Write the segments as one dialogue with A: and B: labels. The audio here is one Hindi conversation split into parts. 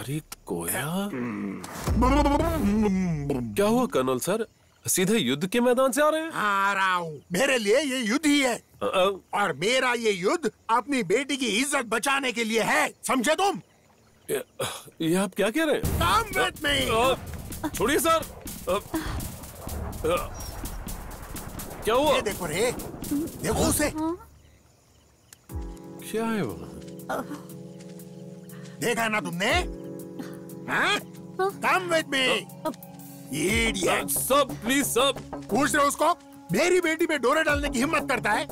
A: शिकारी कोया। क्या हुआ कर्नल सर, सीधे युद्ध के मैदान से आ रहे हैं?
B: आ रहा हूँ, मेरे लिए ये युद्ध ही है और मेरा ये युद्ध अपनी बेटी की इज्जत बचाने के लिए है, समझे तुम?
A: ये आप क्या कह रहे हैं?
B: Come with me।
A: छोड़िए सर। क्या हुआ?
B: ये देखो रे, देखो उसे।
A: क्या है वो?
B: देखा ना तुमने? हाँ? Come with me। Idiot।
A: सब प्लीज सब।
B: पूछ रहे उसको, मेरी बेटी पे डोरे डालने की हिम्मत करता है?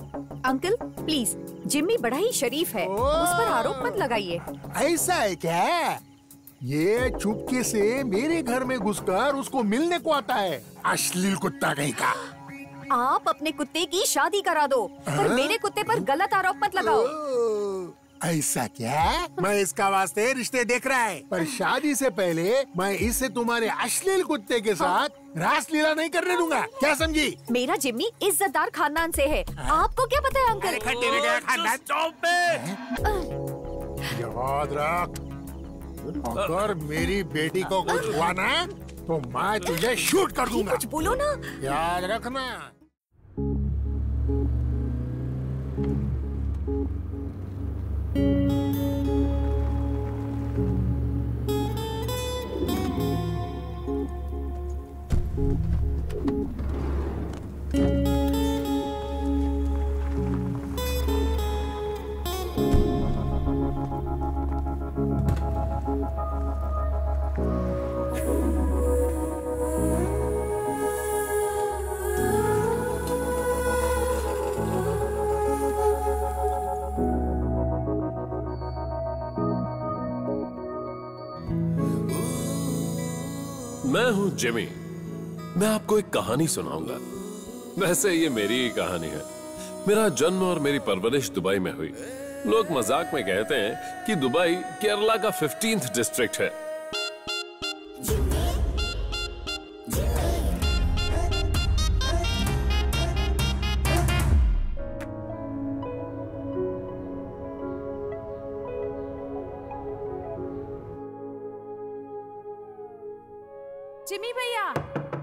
C: अंकल प्लीज, जिम्मी बड़ा ही शरीफ है, उस पर आरोप मत लगाइए।
B: ऐसा है क्या? ये चुपके से मेरे घर में घुसकर उसको मिलने को आता है, अश्लील कुत्ता कहीं का।
C: आप अपने कुत्ते की शादी करा दो, पर मेरे कुत्ते पर गलत आरोप मत लगाओ।
B: ऐसा क्या? मैं इसका वास्ते रिश्ते देख रहा है, पर शादी से पहले मैं इसे तुम्हारे अश्लील कुत्ते के साथ रासलीला नहीं करने दूंगा, क्या समझी?
C: मेरा जिम्मी इज्जतदार खानदान से है, आपको क्या पता है अंकल?
B: खट्टे में गया खानदान। याद रख, अगर मेरी बेटी को कुछ हुआ ना तो मैं तुझे शूट कर दूंगा।
C: कुछ बोलो ना।
B: याद रखना।
A: मैं हूं जिमी। मैं आपको एक कहानी सुनाऊंगा। वैसे ये मेरी ही कहानी है। मेरा जन्म और मेरी परवरिश दुबई में हुई। लोग मजाक में कहते हैं कि दुबई केरला का 15th डिस्ट्रिक्ट है।
D: जिमी भैया,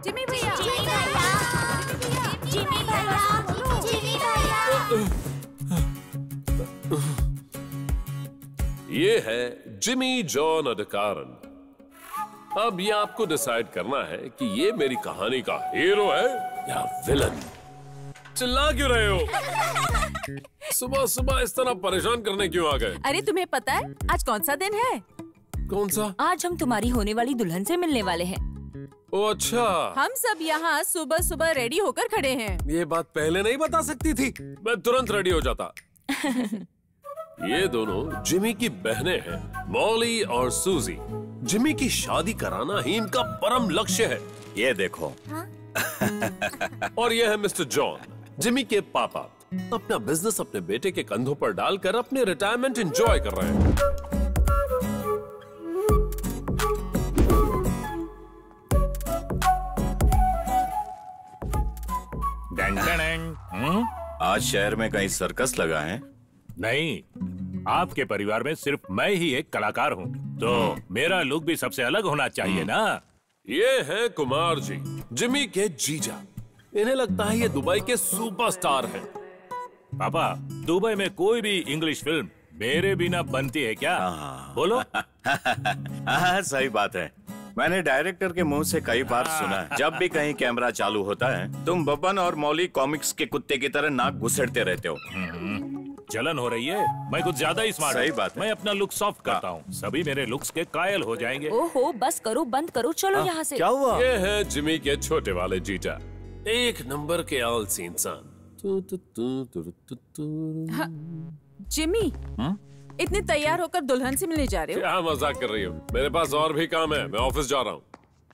D: जिमी भैया,
E: जिमी भैया, जिमी भैया, जिमी भैया।
A: ये है जिमी जॉन अडकारन। अब ये आपको डिसाइड करना है कि ये मेरी कहानी का हीरो है या विलन। चिल्ला क्यों रहे हो? सुबह सुबह इस तरह परेशान करने क्यों आ गए?
D: अरे तुम्हें पता है आज कौन सा दिन है?
A: कौन सा?
D: आज हम तुम्हारी होने वाली दुल्हन से मिलने वाले हैं।
A: ओ अच्छा।
D: हम सब यहाँ सुबह सुबह रेडी होकर खड़े हैं।
A: ये बात पहले नहीं बता सकती थी, मैं तुरंत रेडी हो जाता। ये दोनों जिमी की बहनें हैं, मॉली और सूजी। जिमी की शादी कराना ही इनका परम लक्ष्य है।
F: ये देखो।
A: और ये है मिस्टर जॉन, जिमी के पापा। अपना बिजनेस अपने बेटे के कंधों पर डालकर अपने रिटायरमेंट एंजॉय कर रहे हैं।
F: आज शहर में कहीं सर्कस लगा है?
G: नहीं, आपके परिवार में सिर्फ मैं ही एक कलाकार हूँ, तो मेरा लुक भी सबसे अलग होना चाहिए ना।
A: ये है कुमार जी, जिमी के जीजा। इन्हें लगता है ये दुबई के सुपरस्टार हैं।
G: पापा, दुबई में कोई भी इंग्लिश फिल्म मेरे बिना बनती है क्या? बोलो।
F: हाँ, सही बात है। मैंने डायरेक्टर के मुंह से कई बार सुना है, जब भी कहीं कैमरा चालू होता है तुम बब्बन और मौली कॉमिक्स के कुत्ते की तरह नाक घुसेड़ते रहते हो।
G: जलन हो रही है? मैं कुछ ज्यादा ही स्मार्ट हूँ।
F: सही बात है।
G: मैं अपना लुक सॉफ्ट करता हूँ, सभी मेरे लुक्स के कायल हो जाएंगे।
D: ओहो, बस करो, बंद करो, चलो यहाँ से।
F: क्या हुआ?
A: ये है जिमी के छोटे वाले जीजा, एक नंबर के आलसी इंसान।
D: जिमी, इतने तैयार होकर दुल्हन से मिलने जा रहे हो?
A: क्या मजाक कर रही हो? मेरे पास और भी काम है, मैं ऑफिस जा रहा हूँ।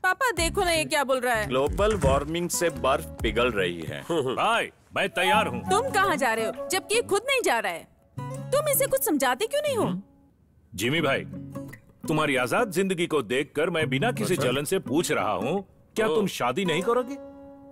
D: पापा देखो ना, ये क्या बोल रहा है?
F: ग्लोबल वार्मिंग से बर्फ पिघल रही है।
G: भाई, मैं तैयार हूँ।
D: तुम कहाँ जा रहे हो जबकि ये खुद नहीं जा रहा है? तुम इसे कुछ समझाते क्यों नहीं हो?
G: जिमी भाई, तुम्हारी आजाद जिंदगी को देखकर मैं बिना किसी जलन से पूछ रहा हूँ, क्या तुम शादी नहीं करोगे?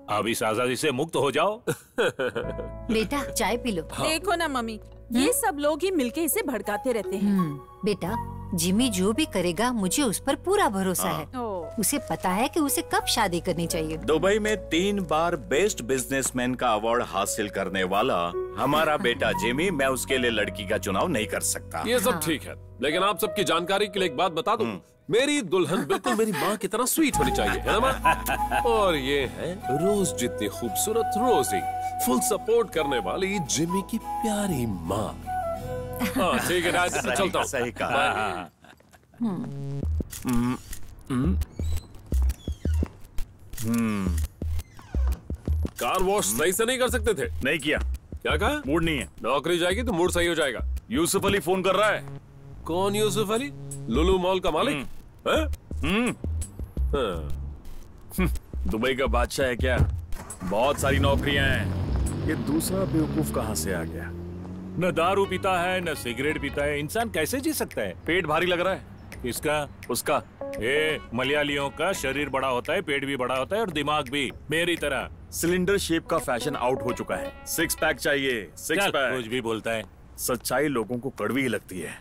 G: अब इस आजादी से मुक्त हो जाओ।
E: बेटा चाय पी लो।
D: देखो ना मम्मी, ये सब लोग ही मिलके इसे भड़काते रहते हैं।
E: बेटा जिमी जो भी करेगा मुझे उस पर पूरा भरोसा है।
D: ओह।
E: उसे पता है कि उसे कब शादी करनी चाहिए।
F: दुबई में 3 बार बेस्ट बिजनेसमैन का अवार्ड हासिल करने वाला हमारा बेटा जिमी, मैं उसके लिए लड़की का चुनाव नहीं कर सकता।
A: ये सब ठीक है, लेकिन आप सबकी जानकारी के लिए एक बात बता दूं, मेरी दुल्हन बिल्कुल मेरी माँ की तरह स्वीट होनी चाहिए, है ना माँ? और ये है रोज जितनी खूबसूरत रोजी, फुल सपोर्ट करने वाली जिमी की प्यारी माँ। हाँ ठीक है राज, चलता हूँ।
F: सही कहा।
A: कार वॉश सही से नहीं कर सकते थे?
F: नहीं किया।
A: क्या कहा?
F: मूड नहीं है।
A: नौकरी जाएगी तो मूड सही हो जाएगा।
F: यूसुफ अली फोन कर रहा है।
A: कौन यूसुफ अली? लुलु मॉल का मालिक है? हाँ।
F: दुबई का बादशाह है क्या? बहुत सारी नौकरियां हैं। ये दूसरा बेवकूफ कहाँ से आ गया?
G: न दारू पीता है न सिगरेट पीता है, इंसान कैसे जी सकता है?
F: पेट भारी लग रहा है।
G: किसका?
F: उसका।
G: मलयालियों का शरीर बड़ा होता है, पेट भी बड़ा होता है और दिमाग भी, मेरी तरह।
F: सिलेंडर शेप का फैशन आउट हो चुका है। 6 पैक चाहिए। 6
G: चल,
F: पैक।
G: कुछ भी बोलता है।
F: सच्चाई लोगों को कड़वी ही लगती है।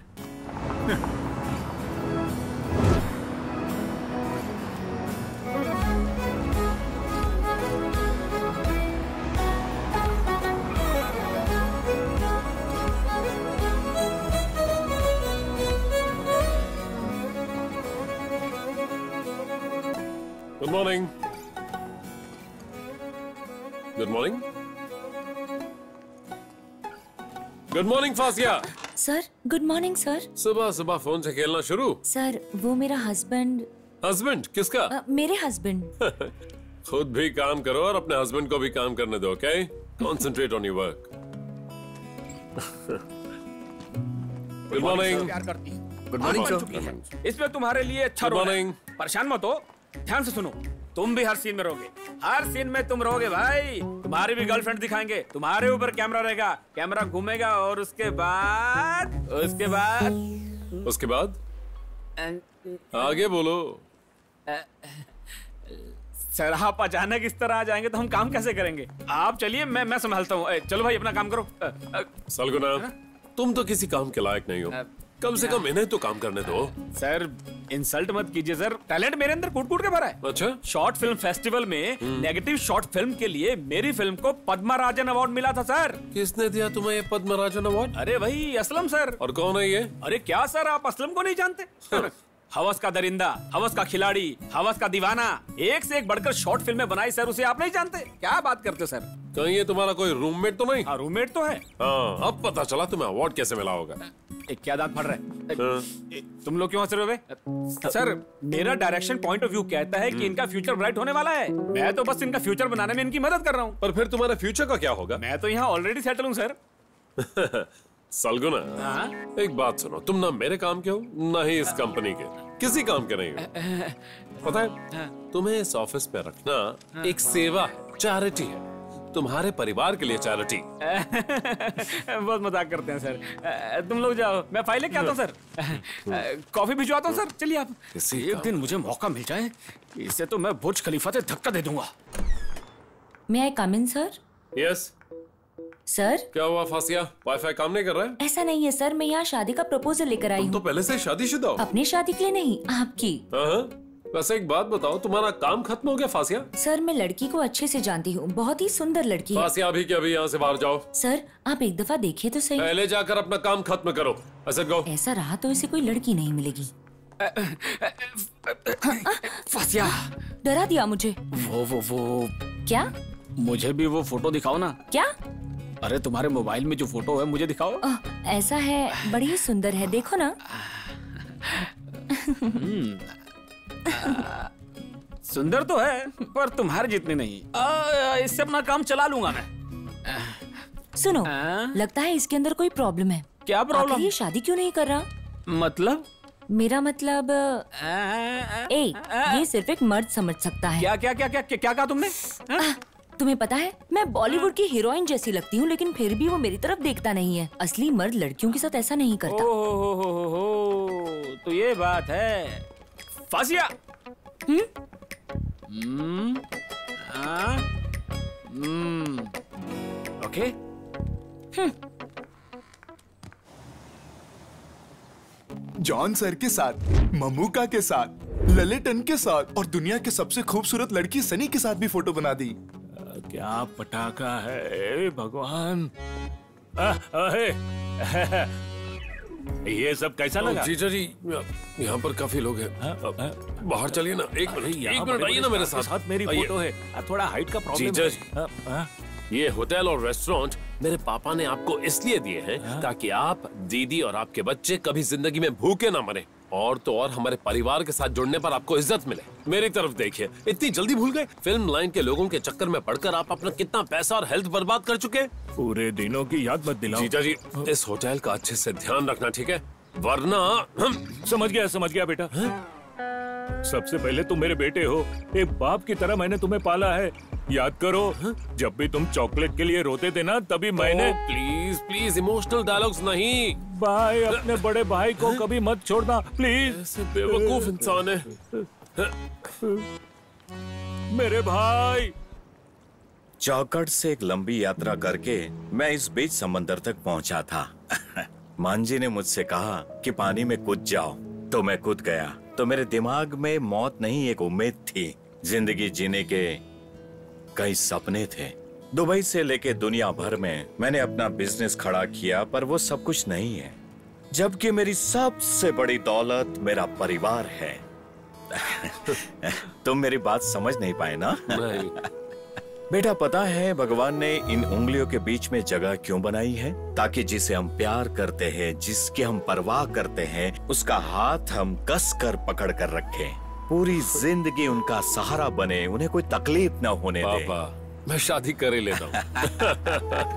A: Good morning. Good morning. Good morning fascia.
H: Sir good morning sir.
A: सुबह सुबह फोन से खेलना शुरू?
H: सर वो मेरा हस्बैंड।
A: हस्बैंड किसका?
H: मेरे हस्बैंड।
A: खुद भी काम करो और अपने हस्बैंड को भी काम करने दो, okay? Concentrate on your work. Good morning.
F: Good morning.
I: इसमें तुम्हारे लिए अच्छा
A: Good
I: रोल है।
A: morning.
I: परेशान मत हो, ध्यान से सुनो। तुम भी हर सीन में रहोगे, हर सीन में तुम रहोगे भाई। तुम्हारी भी गर्लफ्रेंड दिखाएंगे, तुम्हारे ऊपर कैमरा रहेगा, कैमरा घूमेगा और उसके बाद
A: आगे बोलो।
I: सर आप अचानक इस तरह आ जाएंगे तो हम काम कैसे करेंगे? आप चलिए, मैं संभालता हूँ। चलो भाई अपना काम करो।
A: सलगुना, तुम तो किसी काम के लायक नहीं हो, कम से कम इन्हें तो काम करने दो।
I: सर इंसल्ट मत कीजिए सर, टैलेंट मेरे अंदर कूट कूट के भरा है।
A: अच्छा?
I: शॉर्ट फिल्म फेस्टिवल में नेगेटिव शॉर्ट फिल्म के लिए मेरी फिल्म को पद्मराजन अवार्ड मिला था सर।
A: किसने दिया तुम्हें ये पद्मराजन अवार्ड?
I: अरे भाई असलम सर।
A: और कौन है ये?
I: अरे क्या सर आप असलम को नहीं जानते? हवस का दरिंदा, हवस का खिलाड़ी, हवस का दीवाना, एक से एक बढ़कर शॉर्ट फिल्में बनाई सर, उसे आप नहीं जानते? क्या बात करते हो सर?
A: कहीं ये तुम्हारा कोई रूममेट तो नहीं?
I: हाँ रूममेट तो है।
A: हाँ, अब पता चला तुम्हें अवार्ड कैसे मिला होगा।
I: क्या दांत फट रहा है? तुम लोग क्यों हंस रहे हो? सर मेरा डायरेक्शन पॉइंट ऑफ व्यू कहता है कि इनका फ्यूचर ब्राइट होने वाला है। मैं तो बस इनका फ्यूचर बनाने में इनकी मदद कर रहा हूँ।
A: पर फिर तुम्हारे फ्यूचर का क्या होगा?
I: मैं तो यहाँ ऑलरेडी सेटल हूँ सर।
A: सलगुना, एक बात सुनो, तुम ना मेरे काम के हो ना ही इस कंपनी के, किसी काम के नहीं हो। पता है, तुम्हें इस ऑफिस पे रखना एक सेवा है, चैरिटी है, तुम्हारे परिवार के लिए चैरिटी।
I: बहुत मजाक करते हैं सर। तुम लोग जाओ, मैं फाइलें क्या आता हूँ सर। कॉफी भिजवाता हूँ सर। चलिए आप। एक दिन मुझे मौका मिल जाए, इससे तो मैं बुर्ज खलीफा से धक्का दे दूंगा।
H: मे आई कम इन सर?
A: यस।
H: सर
A: क्या हुआ फासिया, वाईफाई काम नहीं कर रहा है?
H: ऐसा नहीं है सर, मैं यहाँ शादी का प्रपोजल लेकर आई
A: तुम तो
H: हूँ।
A: पहले से शादीशुदा हो?
H: अपनी शादी के लिए नहीं, आपकी।
A: वैसे एक बात बताओ, तुम्हारा काम खत्म हो गया फासिया?
H: सर मैं लड़की को अच्छे से जानती हूँ, बहुत ही सुंदर लड़की है।
A: फासिया अभी के अभी यहाँ से बाहर जाओ।
H: सर आप एक दफा देखिए तो सही।
A: पहले जाकर अपना काम खत्म करो।
H: ऐसा रहा तो इसे कोई लड़की नहीं मिलेगी।
I: फासिया
H: डरा दिया मुझे।
I: वो
H: क्या?
I: मुझे भी वो फोटो दिखाओ ना।
H: क्या?
I: अरे तुम्हारे मोबाइल में जो फोटो है मुझे दिखाओ।
H: ऐसा है, बड़ी ही सुंदर है, देखो ना।
I: सुंदर तो है पर तुम्हारे जितनी नहीं। इससे अपना काम चला लूंगा मैं।
H: सुनो, लगता है इसके अंदर कोई प्रॉब्लम है।
I: क्या प्रॉब्लम?
H: ये शादी क्यों नहीं कर रहा?
I: मतलब?
H: मेरा मतलब ये सिर्फ एक मर्द समझ सकता है।
I: क्या क्या क्या क्या क्या कहा तुमने?
H: तुम्हें पता है, मैं बॉलीवुड की हीरोइन जैसी लगती हूँ, लेकिन फिर भी वो मेरी तरफ देखता नहीं है। असली मर्द लड़कियों के साथ ऐसा नहीं करता।
I: हो, तो ये बात है फासिया। ओके।
J: जॉन सर के साथ, ममूका के साथ, ललितन के साथ और दुनिया के सबसे खूबसूरत लड़की सनी के साथ भी फोटो बना दी।
G: क्या पटाखा है भगवान। ये सब कैसा लगा?
A: जीजा जी, यहाँ पर काफी लोग हैं। बाहर चलिए ना, एक मिनट आइए ना मेरे साथ।
G: मेरी फोटो है, थोड़ा हाइट का प्रॉब्लम
A: जीजा
G: है।
A: जी, ये होटल और रेस्टोरेंट मेरे पापा ने आपको इसलिए दिए हैं ताकि आप, दीदी और आपके बच्चे कभी जिंदगी में भूखे ना मरे, और तो और हमारे परिवार के साथ जुड़ने पर आपको इज्जत मिले। मेरी तरफ देखिए, इतनी जल्दी भूल गए? फिल्म लाइन के लोगों के चक्कर में पड़कर आप अपना कितना पैसा और हेल्थ बर्बाद कर चुके।
G: पूरे दिनों की याद मत दिलाओ।
A: जीजा जी, इस होटल का अच्छे से ध्यान रखना, ठीक है? वरना हम।
G: समझ गया बेटा। सबसे पहले तुम मेरे बेटे हो, एक बाप की तरह मैंने तुम्हें पाला है। याद करो, जब भी तुम चॉकलेट के लिए रोते थे ना, तभी मैंने।
A: प्लीज प्लीज इमोशनल डायलॉग्स नहीं।
G: भाई, अपने बड़े भाई को कभी मत छोड़ना प्लीज।
A: ऐसे बेवकूफ इंसान है
G: मेरे भाई।
F: चौकट से एक लंबी यात्रा करके मैं इस बीच समंदर तक पहुंचा था। मांझी ने मुझसे कहा कि पानी में कूद जाओ, तो मैं कूद गया। तो मेरे दिमाग में मौत नहीं, एक उम्मीद थी। जिंदगी जीने के कई सपने थे। दुबई से लेके दुनिया भर में मैंने अपना बिजनेस खड़ा किया, पर वो सब कुछ नहीं है, जबकि मेरी सबसे बड़ी दौलत मेरा परिवार है। तुम मेरी बात समझ नहीं पाए ना?
A: नहीं।
F: बेटा, पता है भगवान ने इन उंगलियों के बीच में जगह क्यों बनाई है? ताकि जिसे हम प्यार करते हैं, जिसकी हम परवाह करते हैं, उसका हाथ हम कस कर पकड़ कर रखें, पूरी जिंदगी उनका सहारा बने, उन्हें कोई तकलीफ न होने दे।
A: पापा, मैं शादी कर ही लेता हूँ।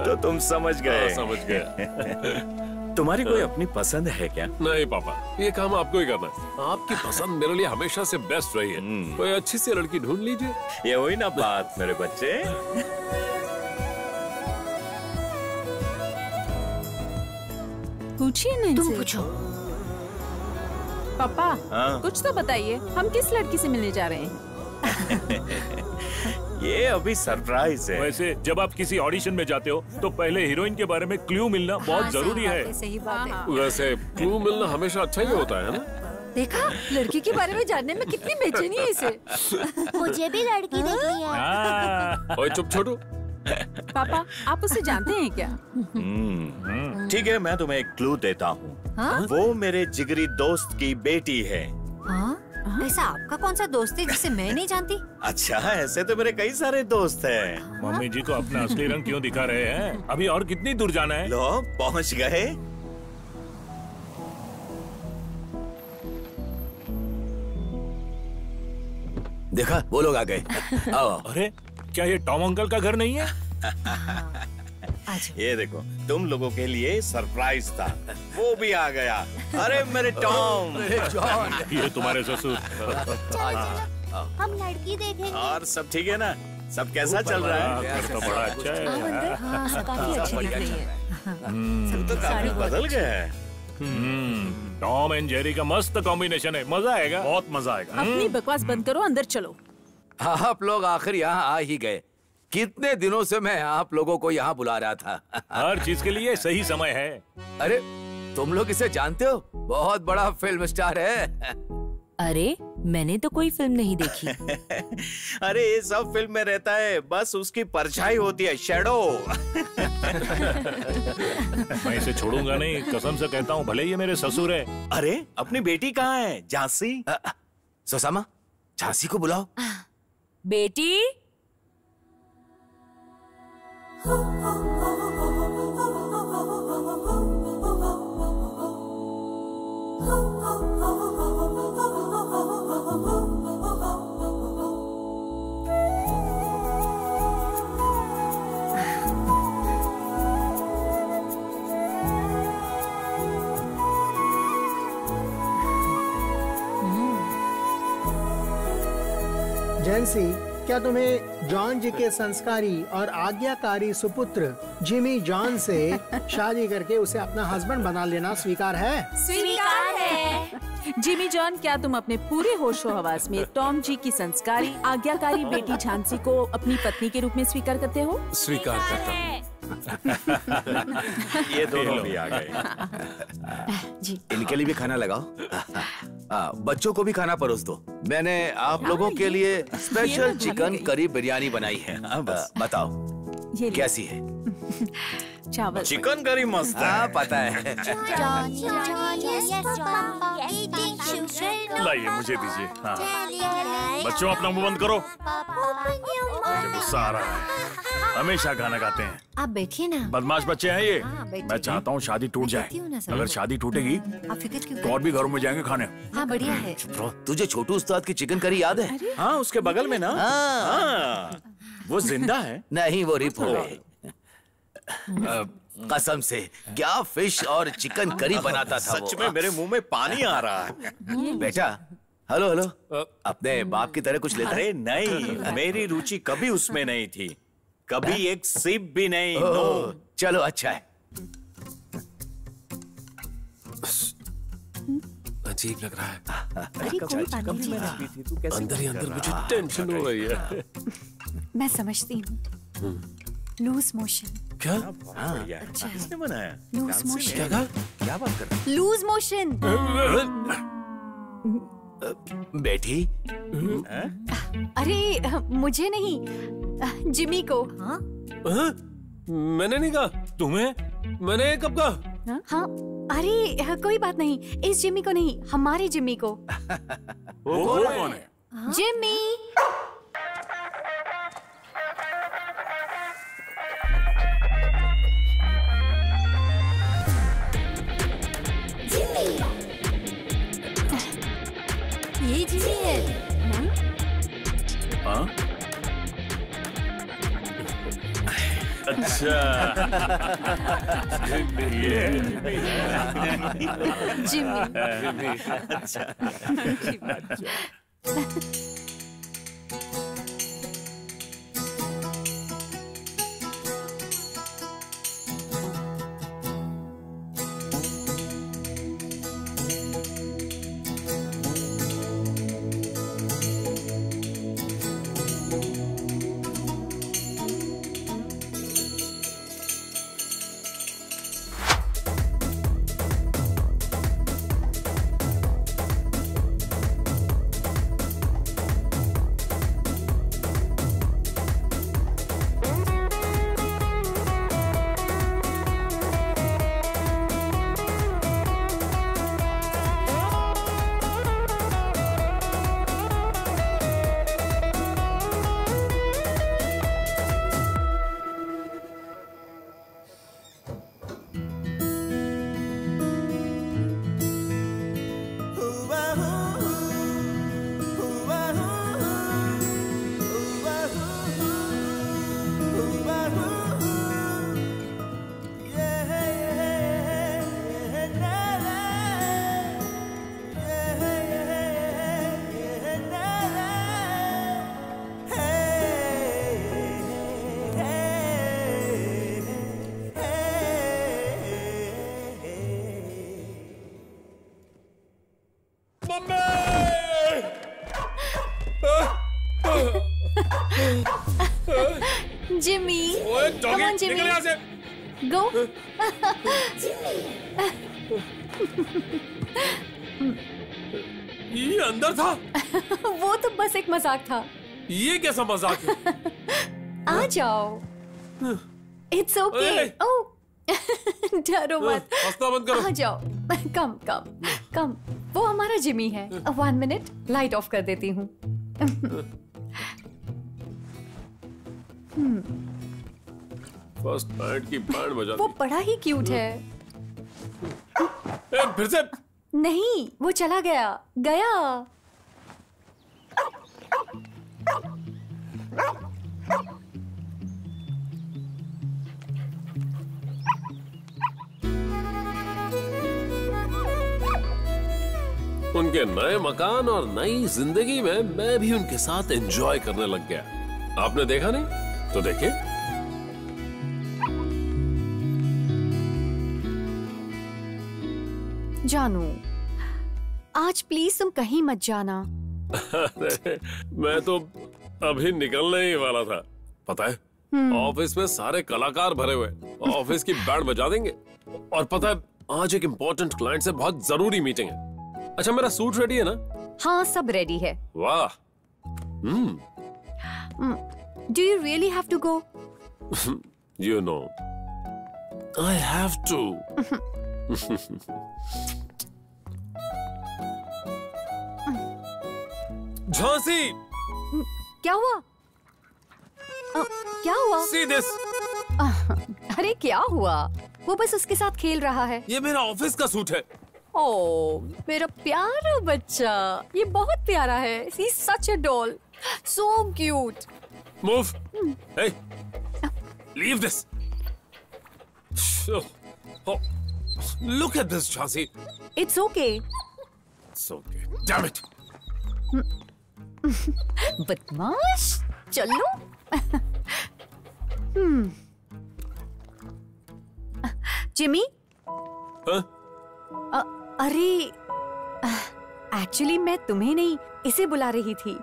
F: तो तुम समझ गए।
A: समझ गया।
F: तुम्हारी कोई अपनी पसंद है क्या?
A: नहीं पापा, ये काम आपको ही करना है। आपकी पसंद मेरे लिए हमेशा से बेस्ट रही है। कोई अच्छी सी लड़की ढूंढ लीजिए।
F: ये हुई ना बात मेरे बच्चे।
D: पूछिए ना इनसे।
E: तुम पूछो।
D: पापा,
F: हाँ?
D: कुछ तो बताइए, हम किस लड़की से मिलने जा रहे हैं?
F: ये अभी सरप्राइज है।
G: वैसे जब आप किसी ऑडिशन में जाते हो तो पहले हीरोइन के बारे में क्लू मिलना बहुत जरूरी है।
E: सही बात है।
A: वैसे क्लू मिलना हमेशा अच्छा ही होता है ना?
E: देखा, लड़की के बारे में जानने में कितनी बेचैनी है इसे।
K: मुझे भी लड़की देखनी है।
A: ओए चुप छोटू।
D: पापा, आप उसे जानते हैं क्या?
F: ठीक है, मैं तुम्हें एक क्लू देता हूँ।
E: हाँ?
F: वो मेरे जिगरी दोस्त की बेटी है।
E: हाँ? ऐसा आपका कौन सा दोस्त है जिसे मैं नहीं जानती?
F: अच्छा, ऐसे तो मेरे कई सारे दोस्त हैं।
G: मम्मी जी को अपना असली रंग क्यों दिखा रहे हैं? अभी और कितनी दूर जाना है?
F: लो, पहुँच गए।
L: देखा, वो लोग आ गए। आओ।
G: अरे, क्या ये टॉम अंकल का घर नहीं है?
F: ये देखो, तुम लोगों के लिए सरप्राइज था, वो भी आ गया। अरे मेरे टॉम।
G: ये तुम्हारे ससुर।
K: हम लड़की देखेंगे।
F: और सब ठीक है ना? सब कैसा चल रहा है?
G: घर तो बड़ा अच्छा है।
E: हाँ, सब काफी अच्छी दिख रही है।
F: सब तो काफी बदल गया है।
G: टॉम एंड जेरी का मस्त कॉम्बिनेशन है, मजा आएगा। बहुत मजा आएगा।
D: अपनी बकवास बंद करो, अंदर चलो।
L: आप लोग आखिर यहाँ आ ही गए। कितने दिनों से मैं आप लोगों को यहाँ बुला रहा था।
G: हर चीज के लिए सही समय है।
L: अरे, तुम लोग इसे जानते हो? बहुत बड़ा फिल्म स्टार है।
H: अरे, मैंने तो कोई फिल्म नहीं देखी।
F: अरे, ये सब फिल्म में रहता है, बस उसकी परछाई होती है, शैडो।
G: मैं इसे छोड़ूंगा नहीं, कसम से कहता हूँ, भले ये मेरे ससुर है।
F: अरे, अपनी बेटी कहाँ है? झांसी।
L: सुषमा, झांसी को बुलाओ।
H: बेटी,
M: जेंसी, क्या तुम्हें जॉन जी के संस्कारी और आज्ञाकारी सुपुत्र जिमी जॉन से शादी करके उसे अपना हस्बैंड बना लेना स्वीकार है?
D: स्वीकार है। जिमी जॉन, क्या तुम अपने पूरे होशो हवास में टॉम जी की संस्कारी आज्ञाकारी बेटी झांसी को अपनी पत्नी के रूप में स्वीकार करते हो?
A: स्वीकार करता हूँ।
F: ये दोनों भी आ गए।
C: जी।
L: इनके लिए भी खाना लगाओ। बच्चों को भी खाना परोस दो। मैंने आप लोगों के लिए स्पेशल चिकन करी बिरयानी बनाई है। बताओ
D: ये
L: कैसी है?
D: चावल
F: चिकन करी मस्त
L: है। पता है।
N: लाइए मुझे दीजिए। हाँ बच्चों अपना मुंह बंद करो, मुझे गुस्सा आ रहा है। हमेशा गाना गाते हैं।
E: आप बैठिए ना।
N: बदमाश बच्चे हैं ये।
E: बैठिए।
N: मैं चाहता हूँ शादी टूट जाए। अगर शादी टूटेगी
E: आप फिक्र क्यों
N: तो और भी घरों में जाएंगे खाने।
E: हाँ बढ़िया है।
L: तुझे छोटू उस्ताद की चिकन करी याद है?
F: हाँ उसके बगल में ना। हाँ। वो जिंदा है?
L: नहीं वो रिप हो गए। कसम से क्या फिश और चिकन करी बनाता था।
F: सच में मेरे मुंह में पानी आ रहा है।
L: बेटा हेलो हेलो, अपने बाप की तरह कुछ लेता?
F: अरे नहीं, मेरी रुचि कभी उसमें नहीं थी, कभी एक सिप भी नहीं। नो।
L: चलो अच्छा है।
A: अजीब लग रहा है।
C: अरे कोई बात नहीं।
A: अंदर ही अंदर मुझे टेंशन हो रही है।
C: मैं समझती हूँ। Loose motion.
A: क्या?
F: अच्छा किसने बनाया?
C: Loose motion.
A: क्या कहा?
L: क्या बात कर रहे हो?
C: Loose motion.
L: बेटी।
C: अरे मुझे नहीं, जिमी को।
A: हाँ? मैंने नहीं कहा। तुम्हें? मैंने कब कहा?
C: हाँ अरे कोई बात नहीं, इस जिमी को नहीं, हमारे जिमी को।
N: वो कौन है?
C: जिमी।
E: ये जिमी है।
N: हाँ? अच्छा।
C: जिमी।
N: अच्छा।
C: Jimmy,
A: come
C: on, Jimmy.
A: निकल यहाँ से।
C: Go.
A: ये अंदर था?
C: वो तो बस एक मजाक था।
A: ये कैसा मजाक है?
C: आ जाओ। It's okay. Oh, डरो मत।
A: हंसना बंद करो।
C: आ जाओ। कम कम कम। वो हमारा जिमी है। 1 मिनट, लाइट ऑफ कर देती हूँ।
A: फर्स्ट नाइट की बैंड बजा
C: वो बड़ा ही क्यूट है।
A: फिर से?
C: नहीं, वो चला गया। गया।
A: उनके नए मकान और नई जिंदगी में मैं भी उनके साथ एंजॉय करने लग गया। आपने देखा नहीं तो देखिए।
C: जानू, आज प्लीज तुम कहीं मत जाना।
A: मैं तो अभी निकलने ही वाला था। पता है ऑफिस में सारे कलाकार भरे हुए, ऑफिस की बैंड बजा देंगे। और पता है आज एक इम्पोर्टेंट क्लाइंट से बहुत जरूरी मीटिंग है। अच्छा, मेरा सूट रेडी है ना?
C: हाँ, सब रेडी है।
A: वाह।
C: Do you really have to go?
A: You know, I have to. Jhansi,
C: क्या हुआ? क्या हुआ?
A: See this.
C: अरे क्या हुआ? वो बस उसके साथ खेल रहा है।
A: ये मेरा ऑफिस का सूट है।
C: ओह, मेरा प्यारा बच्चा, ये बहुत प्यारा है। He's such a doll, so cute.
A: Move. Hey, leave this. Oh, look at this, Jhansi.
C: It's okay.
A: It's okay. Damn it.
C: बदमाश, चलो। जिमी?
A: हाँ?
C: अरे, एक्चुअली मैं तुम्हें नहीं, इसे बुला रही थी।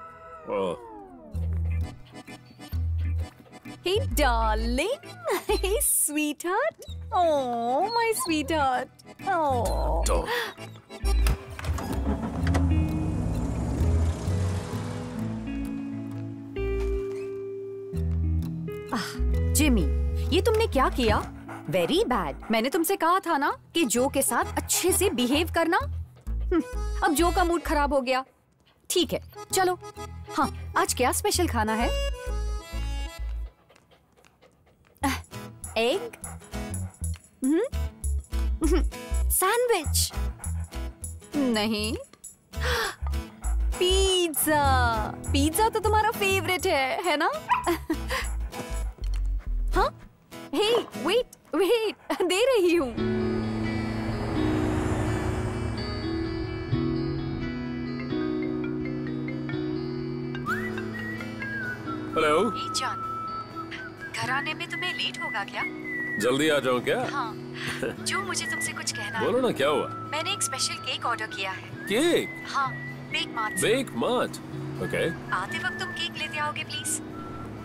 C: Hey darling, hey sweetheart, oh my sweetheart, oh. Jimmy, ये तुमने क्या किया? Very bad. मैंने तुमसे कहा था ना कि जो के साथ अच्छे से बिहेव करना। अब जो का मूड खराब हो गया। ठीक है, चलो। हाँ, आज क्या स्पेशल खाना है? एग? सैंडविच? नहीं। पिज्जा। पिज्जा तो तुम्हारा फेवरेट है ना? हाँ? हे, वेट, दे रही हूँ।
A: हेलो।
C: हे जॉन, घर आने में तुम्हें लेट होगा क्या?
A: जल्दी आ जाऊँ क्या?
C: हाँ, जो मुझे तुमसे कुछ कहना है।
A: बोलो ना, क्या हुआ?
C: मैंने एक स्पेशल केक ऑर्डर किया है।
A: केक?
C: हाँ, बेक मार्ट से।
A: Bake Mart? ओके।
C: आते वक्त तुम केक लेते आओगे प्लीज?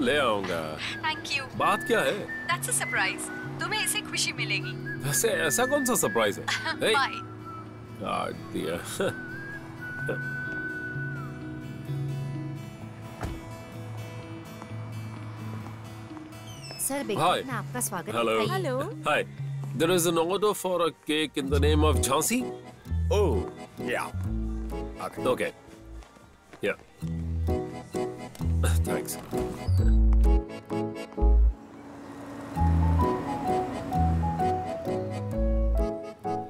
A: ले आऊंगा।
C: Thank you.
A: बात क्या है?
C: That's a surprise. तुम्हें इससे खुशी मिलेगी।
A: वैसे ऐसा कौन सा सरप्राइज है?
C: बाय।
A: काट दिया।
E: Sir, Bake
A: Hi.
E: में आपका स्वागत है।
A: Hello.
E: Hello.
A: Hi. There is an order for a cake in the name of Jhansi.
F: Oh, yeah.
A: Okay. Yeah. Thanks.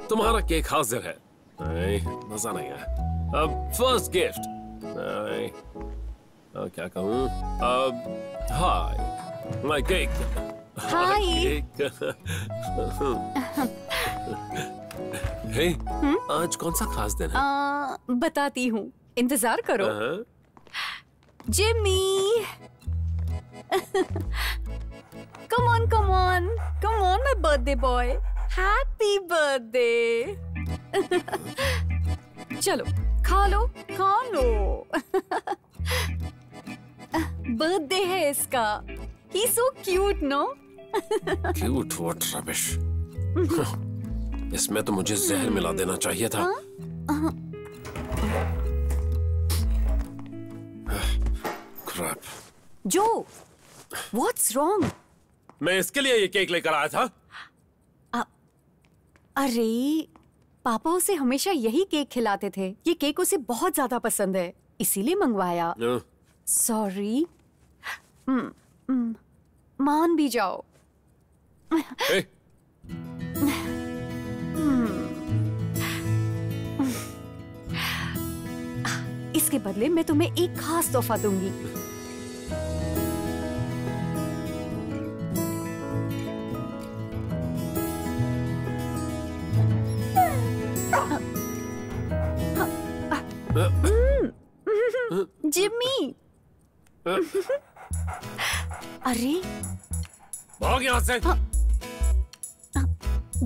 A: तुम्हारा केक हाजिर है। नहीं, मजा नहीं है। अब फर्स्ट गिफ्ट। नहीं, क्या कहूँ? हाय, माय केक।
C: हाय।
A: हे, आज कौन सा खास दिन है?
C: बताती हूँ, इंतजार करो। Jimmy, come on, my birthday boy. Happy birthday. चलो, खा लो। बर्थडे है इसका। He's so cute, no?
A: Cute, what rubbish. इसमें तो मुझे जहर मिला देना चाहिए था। Crap.
C: जो, what's wrong?
A: मैं इसके लिए ये केक लेकर आया था।
C: अरे, पापा उसे हमेशा यही केक खिलाते थे। ये केक उसे बहुत ज्यादा पसंद है, इसीलिए मंगवाया। सॉरी। मान भी जाओ।
A: Hey.
C: इसके बदले मैं तुम्हें एक खास तोहफा दूंगी। जिमी। अरे,
A: भाग यहाँ से।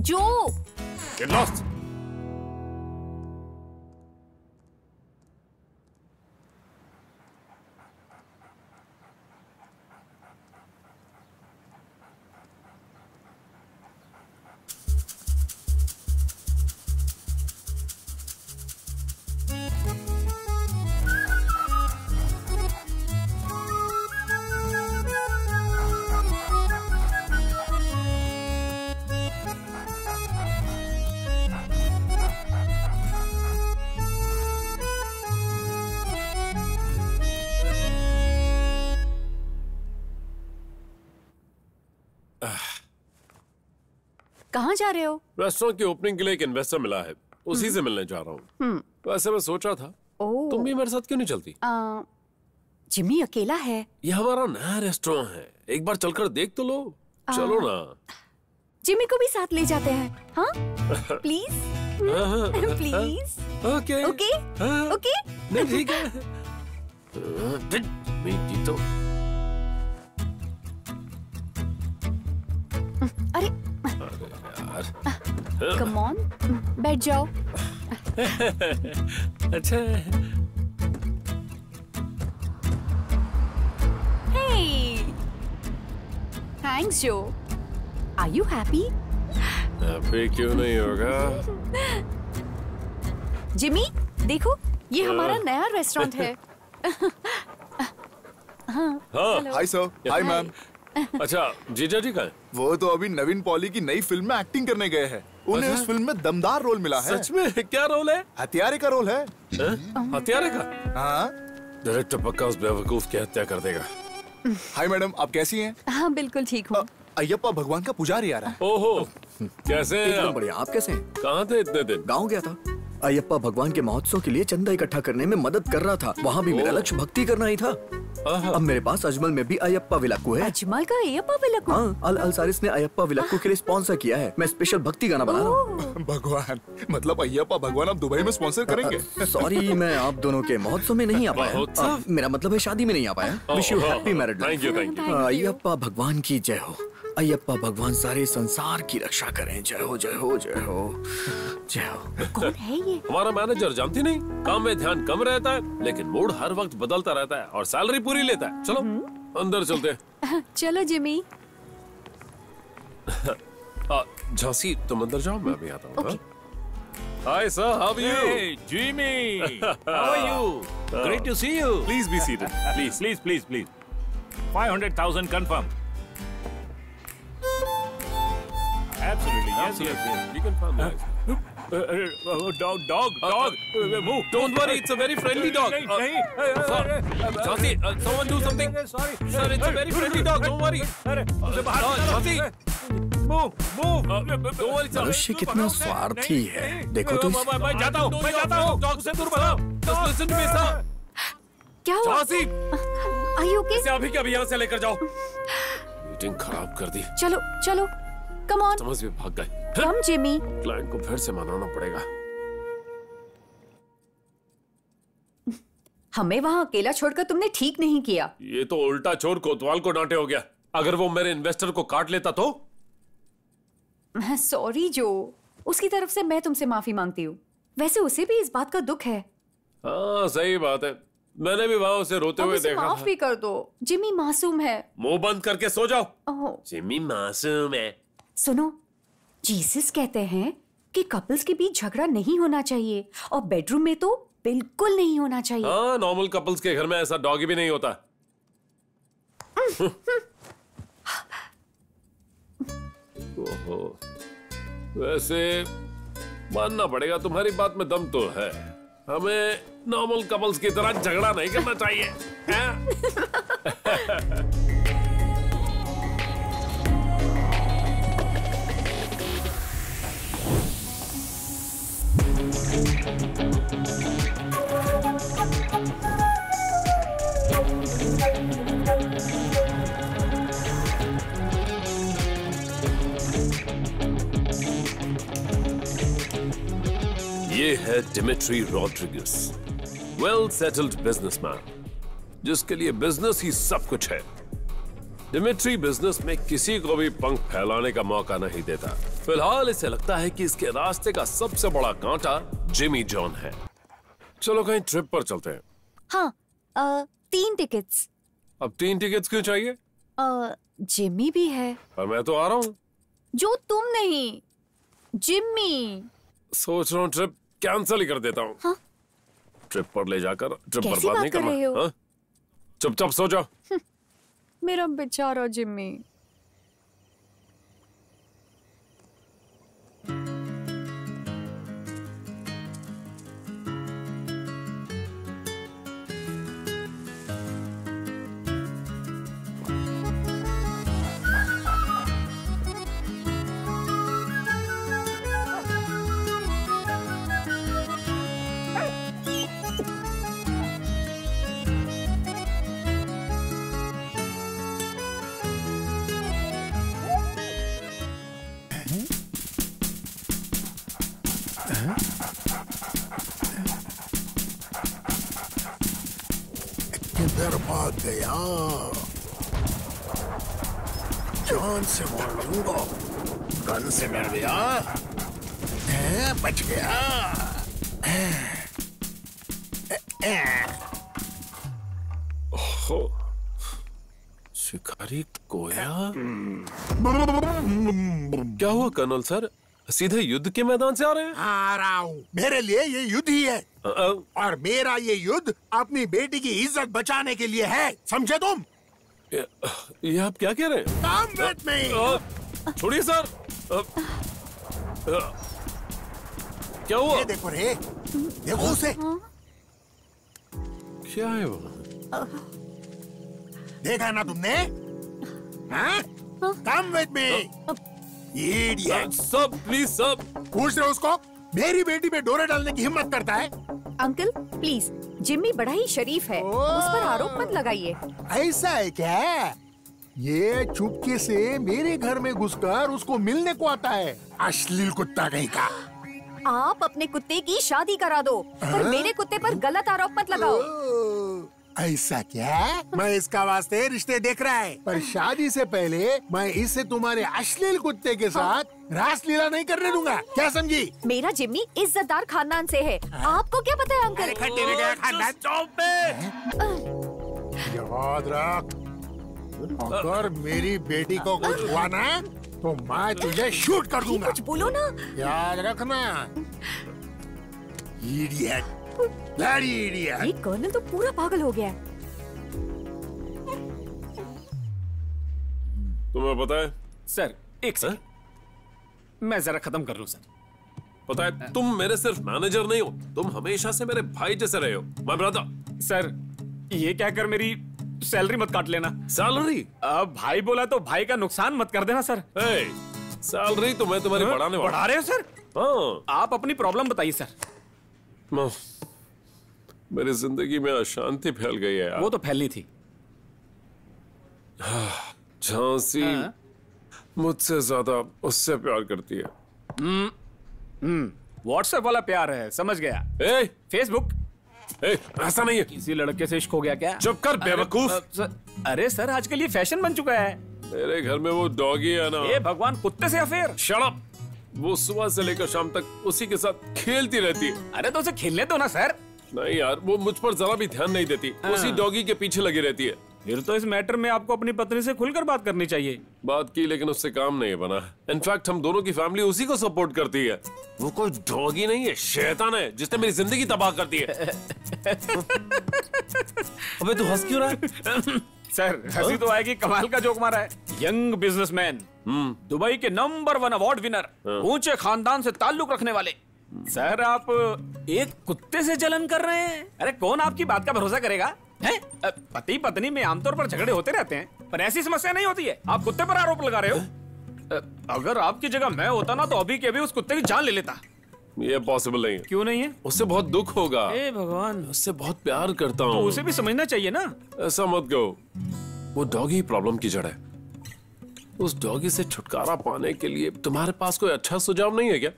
C: जो,
A: Get lost.
C: कहाँ जा रहे हो?
A: रेस्टोरेंट की ओपनिंग के लिए एक इन्वेस्टर मिला है, उसी से मिलने जा रहा हूँ। वैसे मैं सोच रहा था तुम भी मेरे साथ क्यों नहीं चलती?
C: जिमी अकेला है।
A: ये हमारा नया रेस्टोरेंट है, एक बार चलकर देख तो लो। चलो ना।
C: जिमी को भी साथ ले जाते हैं। हाँ please please.
A: Okay
C: okay okay
A: नहीं ठीक है। मेरी तो
C: अरे कम ऑन, बैठ जाओ।
A: अच्छा
C: थैंक्स जो। Are you happy?
A: हैप्पी क्यों नहीं होगा?
C: जिमी देखो, ये हमारा नया रेस्टोरेंट है।
J: Hi sir. Hi ma'am.
A: अच्छा जीजा जी कहाँ हैं?
J: वो तो अभी नवीन पॉली की नई फिल्म में एक्टिंग करने गए हैं। उन्हें उस फिल्म में दमदार रोल मिला है।
A: सच में? क्या रोल है?
J: हत्यारे का रोल है।
A: हत्यारे का?
J: हाँ।
A: डायरेक्टर पक्का उस बेवकूफ की हत्या कर देगा।
J: हाय मैडम, आप कैसी हैं?
C: हाँ बिल्कुल ठीक हूँ।
J: अय्यप्पा भगवान का पुजारी आ रहा है।
A: ओहो, कैसे हैं
O: एकदम
A: आप?
O: बढ़िया। आप कैसे हैं?
A: कहाँ थे इतने दिन?
O: गाँव गया था। अय्यप्पा भगवान के महोत्सव के लिए चंदा इकट्ठा करने में मदद कर रहा था। वहाँ भी मेरा लक्ष्य भक्ति करना ही था। अब मेरे पास अजमल में भी अय्यप्पा विलक्कू है।
C: अजमल का अय्यप्पा विलक्कू?
O: हाँ, अल अलसारिस ने अय्यप्पा विलक्कू के लिए स्पॉन्सर किया है। मैं स्पेशल भक्ति गाना बना रहा हूँ।
J: भगवान, मतलब अय्यप्पा भगवान आप दुबई में स्पॉन्सर करेंगे?
O: सॉरी, मैं आप दोनों के महोत्सव में नहीं आ पाया। मेरा मतलब है शादी में नहीं आ पाया। Wish you happy married life.
A: Thank you.
O: Ayyappa भगवान की जय हो। अय्यप्पा भगवान सारे संसार की रक्षा करें। जय हो जय हो जय हो जय हो।
C: कौन है ये?
A: हमारा मैनेजर, जानती नहीं, काम में ध्यान कम रहता है लेकिन मूड हर वक्त बदलता रहता है और सैलरी पूरी लेता है। चलो अंदर चलते हैं।
C: चलो जिमी।
A: झांसी तुम अंदर जाओ, मैं भी आता हूँ। Hi sir, how are you?
G: Hey, Jimmy! How are you? Great to see you.
A: Please be seated.
G: Please. 500,000 confirm. Absolutely, yes.
A: You can finalize.
G: Dog, move.
A: Don't worry, it's a very friendly dog. Jhansi, someone do something.
G: Sorry.
A: Sir, it's a very friendly dog. Don't worry. Jhansi,
G: move.
A: don't worry, sir.
O: मनुष्य कितना स्वार्थी है। देखो तो
G: मैं जाता हूँ। डॉग से दूर भागो।
A: Just listen to me, sir.
C: क्या हुआ?
A: Jhansi,
C: Are you okay?
A: इसे अभी के अभी यहाँ से लेकर जाओ। मीटिंग खराब कर दी।
C: चलो कम ऑन।
A: समझ में भाग गए।
C: कम जिमी।
A: क्लाइंट को फिर से मनाना पड़ेगा।
C: हमें वहाँ अकेला छोड़कर तुमने ठीक नहीं किया।
A: ये तो उल्टा चोर कोतवाल को डांटे हो गया। अगर वो मेरे इन्वेस्टर को काट लेता तो?
C: सॉरी जो, उसकी तरफ से मैं तुमसे माफी मांगती हूँ। वैसे उसे भी इस बात का दुख है।
A: हाँ सही बात है, मैंने भी वहां उसे रोते हुए देखा।
C: माफ भी कर दो, जिमी मासूम है।
A: मुंह बंद करके सो जाओ।
C: ओह।
A: जिमी मासूम है।
C: सुनो, जीसस कहते हैं कि कपल्स के बीच झगड़ा नहीं होना चाहिए और बेडरूम में तो बिल्कुल नहीं होना चाहिए।
A: हाँ, नॉर्मल कपल्स के घर में ऐसा डॉगी भी नहीं होता। ओहो, वैसे मानना पड़ेगा तुम्हारी बात में दम तो है। हमें नॉर्मल कपल्स की तरह झगड़ा नहीं करना चाहिए। ये है Dimitri Rodrigues, well settled businessman, जिसके लिए बिजनेस ही सब कुछ है। डिमिट्री बिजनेस में किसी को भी पंख फैलाने का मौका नहीं देता। फिलहाल इसे लगता है कि इसके रास्ते का सबसे बड़ा कांटा जिमी जॉन है। चलो कहीं ट्रिप पर चलते हैं।
C: हाँ, 3 टिकट्स।
A: अब 3 टिकट्स क्यों चाहिए?
C: जिमी भी है।
A: पर मैं तो आ रहा हूँ।
C: जो तुम नहीं, जिमी।
A: सोच रहा हूँ ट्रिप कैंसिल ही कर देता हूँ।
C: हाँ?
A: ट्रिप पर ले जाकर ट्रिप
C: कैसी
A: बर्बाद
C: बात
A: नहीं
C: कर रहे हो?
A: करना। हाँ? चुपचाप सो जाओ।
C: मेरा बेचारा जिमी।
B: किधर भाग गया? जान से मार लूंगा, गन से मिल गया, बच गया।
A: ओहो, शिकारी कोया। क्या हुआ कर्नल सर, सीधे युद्ध के मैदान से आ रहे हैं?
B: आ रहा हूँ, मेरे लिए ये युद्ध ही है। और मेरा ये युद्ध अपनी बेटी की इज्जत बचाने के लिए है, समझे तुम?
A: ये आप क्या कह रहे हैं?
B: Come with me।
A: छोड़िए सर। क्या हुआ?
B: ये देखो रे, देखो उसे।
A: क्या है वो?
B: देखा ना तुमने? हाँ? Come with me। Idiot।
A: सब प्लीज सब।
B: पूछ रहे उसको, मेरी बेटी पे डोरे डालने की हिम्मत करता है?
C: अंकल प्लीज, जिम्मी बड़ा ही शरीफ है, उस पर आरोप मत लगाइए।
B: ऐसा है क्या? ये चुपके से मेरे घर में घुसकर उसको मिलने को आता है, अश्लील कुत्ता कहीं का।
C: आप अपने कुत्ते की शादी करा दो, पर मेरे कुत्ते पर गलत आरोप मत लगाओ।
B: ऐसा क्या? मैं इसका वास्ते रिश्ते देख रहा है, पर शादी से पहले मैं इसे तुम्हारे अश्लील कुत्ते के साथ रासलीला नहीं करने दूंगा, क्या समझी?
C: मेरा जिम्मी इज्जतदार खानदान से है, आपको क्या पता है अंकल?
B: याद रख, अगर मेरी बेटी को कुछ हुआ ना तो मैं तुझे शूट कर दूंगा।
C: कुछ बोलो ना।
B: याद रखना। Idiot, bloody idiot.
C: ये कर्नल तो पूरा पागल हो गया है।
A: तुम्हें पता है?
I: सर एक सर, मैं जरा खत्म कर लूं सर।
A: पता है, तुम मेरे सिर्फ मैनेजर नहीं हो, तुम हमेशा से मेरे भाई जैसे रहे हो, माय ब्रदर।
I: सर ये कहकर मेरी सैलरी मत काट लेना।
A: सैलरी?
I: अब भाई बोला तो भाई का नुकसान मत कर देना सर।
A: सैलरी तो मैं तुम्हारी बढ़ाने वाला।
I: बढ़ा रहे हो सर?
A: हाँ।
I: आप अपनी प्रॉब्लम बताइए सर।
A: मेरी जिंदगी में अशांति फैल गई है यार।
I: वो तो फैलनी थी।
A: झांसी मुझसे ज्यादा उससे प्यार करती है।
I: व्हाट्सएप वाला प्यार है, समझ गया। फेसबुक?
A: ऐसा नहीं है।
I: किसी लड़के से इश्क हो गया क्या?
A: चुप कर बेवकूफ।
I: अरे सर आजकल ये फैशन बन चुका है।
A: मेरे घर में वो डॉगी है ना।
I: ए भगवान, कुत्ते से अफेयर?
A: Shut up. वो सुबह से लेकर शाम तक उसी के साथ खेलती रहती है।
I: अरे तो उसे खेलने दो ना सर।
A: नहीं यार, वो मुझ पर जरा भी ध्यान नहीं देती, उसी डॉगी के पीछे लगी रहती है।
I: फिर तो इस मैटर में आपको अपनी पत्नी से खुलकर बात करनी चाहिए।
A: बात की लेकिन उससे काम नहीं बना। इनफैक्ट हम दोनों की फैमिली उसी को सपोर्ट करती है। वो कोई डॉगी नहीं है, शैतान है जिसने मेरी जिंदगी तबाह कर दी है। अबे तू हंस क्यों रहा है?
I: सर हंसी तो आएगी, कमाल का जोक मारा है। यंग बिजनेसमैन, दुबई के नंबर 1 अवार्ड विनर, ऊंचे खानदान से ताल्लुक रखने वाले। सर आप एक कुत्ते से जलन कर रहे हैं? अरे कौन आपकी बात का भरोसा करेगा? हैं? पति पत्नी में आमतौर पर झगड़े होते रहते हैं, पर ऐसी समस्या नहीं होती है। आप कुत्ते पर आरोप लगा रहे हो। अगर आपकी जगह मैं होता ना तो अभी के अभी उस कुत्ते की जान ले लेता।
A: ये पॉसिबल नहीं है।
I: क्यों नहीं है?
A: उससे बहुत दुख होगा।
I: ए भगवान,
A: उससे बहुत प्यार करता हूँ।
I: तो उसे भी समझना चाहिए ना।
A: ऐसा मत कहो, वो डॉगी प्रॉब्लम की जड़ है। उस डॉगी से छुटकारा पाने के लिए तुम्हारे पास कोई अच्छा सुझाव नहीं है क्या?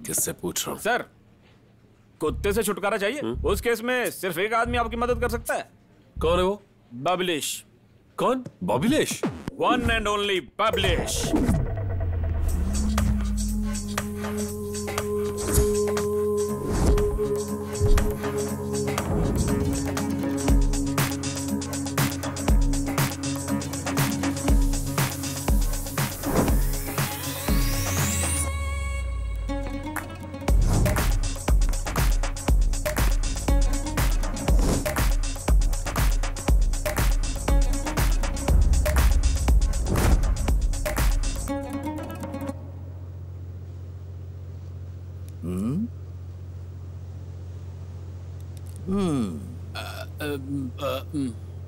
A: किससे पूछ रहा हूँ?
I: सर कुत्ते से छुटकारा चाहिए? उस केस में सिर्फ एक आदमी आपकी मदद कर सकता है।
A: कौन है वो?
I: बबलिश।
A: कौन? बबलिश?
I: वन एंड ओनली बबलिश।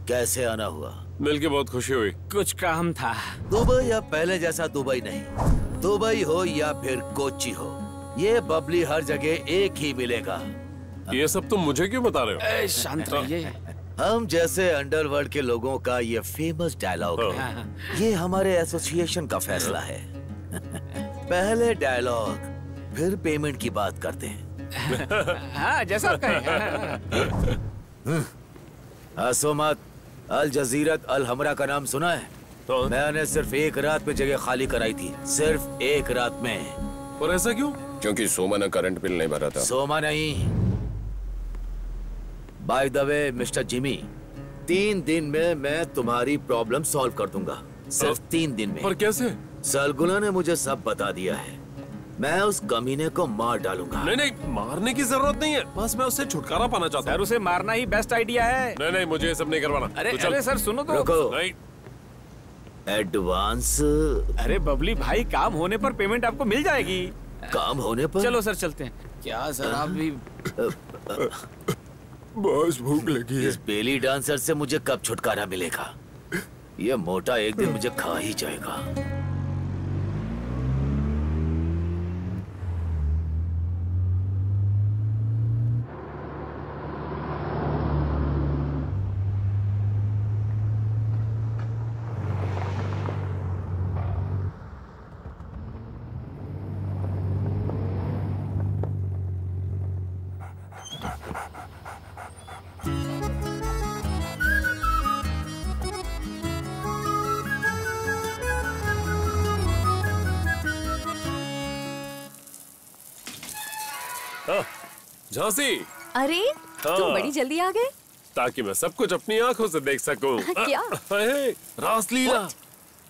L: कैसे आना हुआ?
A: मिलके बहुत खुशी हुई।
I: कुछ काम था।
L: दुबई अब पहले जैसा दुबई नहीं। दुबई हो या फिर कोच्चि हो, ये बबली हर जगह एक ही मिलेगा।
A: ये सब तुम मुझे क्यों बता रहे हो?
I: शांत रहिए।
L: हम जैसे अंडरवर्ल्ड के लोगों का ये फेमस डायलॉग है। ये हमारे एसोसिएशन का फैसला है। पहले डायलॉग फिर पेमेंट की बात करते हैं।
I: हाँ, जैसा आप कहें।
L: हंसो मत। अल जजीरत अल हमरा का नाम सुना है? तो मैंने सिर्फ एक रात में जगह खाली कराई थी, सिर्फ एक रात में।
A: और ऐसा क्यों?
P: क्योंकि सोमा ने करंट बिल नहीं भरा था।
L: सोमा नहीं, by the way mister Jimmy, 3 दिन में मैं तुम्हारी प्रॉब्लम सॉल्व कर दूंगा, सिर्फ 3 दिन में।
A: पर कैसे?
L: सरगुना ने मुझे सब बता दिया है। मैं उस कमीने को मार डालूंगा।
A: नहीं, मारने की जरूरत नहीं है, बस मैं उससे छुटकारा पाना चाहता हूँ।
I: सर, उसे मारना ही बेस्ट आइडिया है।
A: नहीं, मुझे ये सब नहीं करवाना।
I: अरे सर सुनो तो।
L: रुको।
A: नहीं।
L: एडवांस।
I: अरे बबली भाई, काम होने पर पेमेंट आपको मिल जाएगी।
L: काम होने पर?
I: चलो सर चलते हैं। क्या सर आप भी।
J: बस भूख लगी है।
L: इस बेली डांसर से मुझे कब छुटकारा मिलेगा? ये मोटा एक दिन मुझे खा ही जाएगा।
A: झांसी।
C: अरे तुम बड़ी जल्दी आ गए।
A: ताकि मैं सब कुछ अपनी आंखों से देख सकूं।
C: क्या?
A: रासलीला।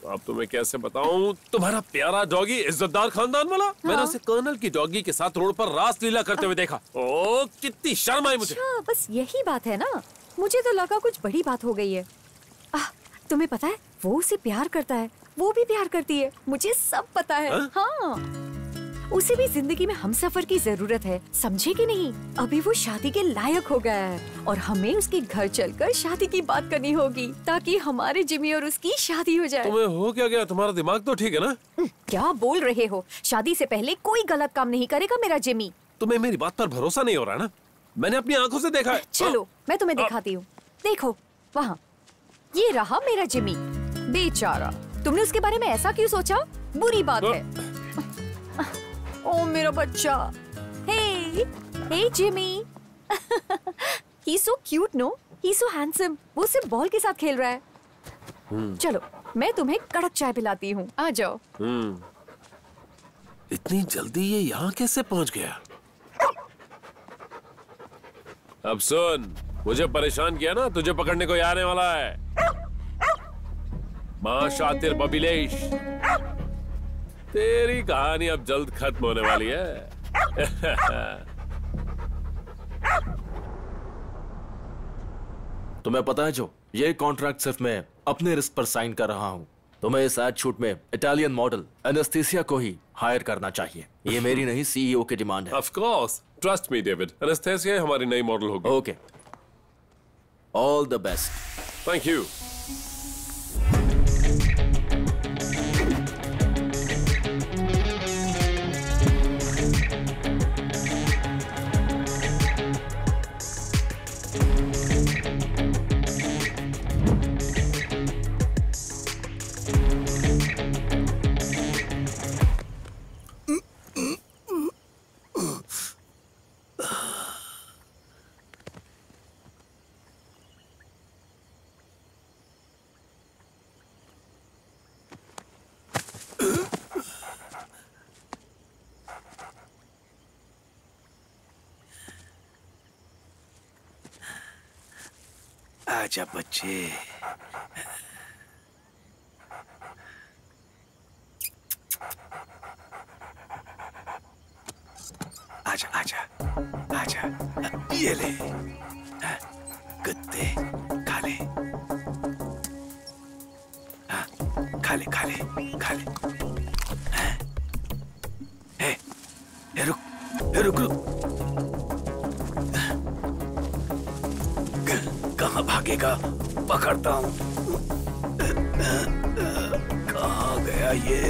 A: अब तुम्हें कैसे बताऊं, तुम्हारा प्यारा डॉगी इज्जतदार खानदान वाला। मैंने उसे कर्नल की डॉगी के साथ रोड पर रासलीला करते हुए देखा। ओ कितनी शर्म आई मुझे।
C: अच्छा, बस यही बात है ना? मुझे तो लगा कुछ बड़ी बात हो गई है। तुम्हें पता है, वो उसे प्यार करता है, वो भी प्यार करती है, मुझे सब पता है। हाँ, उसे भी जिंदगी में हमसफर की जरूरत है, समझे कि नहीं? अभी वो शादी के लायक हो गया है और हमें उसके घर चलकर शादी की बात करनी होगी, ताकि हमारे जिमी और उसकी शादी हो जाए।
A: तुम्हें हो क्या गया? तुम्हारा दिमाग तो ठीक है ना?
C: क्या बोल रहे हो? शादी से पहले कोई गलत काम नहीं करेगा मेरा जिमी।
A: तुम्हें मेरी बात पर भरोसा नहीं हो रहा ना? मैंने अपनी आंखों से देखा है।
C: चलो मैं तुम्हें दिखाती हूँ। देखो वहाँ, ये रहा मेरा जिमी। बेचारा, तुमने उसके बारे में ऐसा क्यों सोचा? बुरी बात है। ओ मेरा बच्चा। हे Jimmy. He's so cute, no? He's so handsome. वो सिर्फ बॉल के साथ खेल रहा है। चलो मैं तुम्हें कड़क चाय पिलाती हूँ, आ जाओ।
A: इतनी जल्दी ये यहाँ कैसे पहुँच गया? अब सुन, मुझे परेशान किया ना, तुझे पकड़ने को आने वाला है। माँ शातिर बबिलेश, तेरी कहानी अब जल्द खत्म होने वाली है।
Q: तुम्हें पता है जो, ये कॉन्ट्रैक्ट सिर्फ मैं अपने रिस्क पर साइन कर रहा हूँ। तुम्हें इस एड शूट में इटालियन मॉडल एनेस्थीसिया को ही हायर करना चाहिए। ये मेरी नहीं, सीईओ की डिमांड है।
A: Of course, trust me David, anaesthesia हमारी नई मॉडल होगी।
Q: Okay, all the best.
A: Thank you.
L: आजा बच्चे। आजा आजा आजा, ये ले कुत्ते, खा ले। खा ले खा ले खा ले। रुक रुक। कहाँ भागेगा? पकड़ता हूँ। कहाँ गया ये?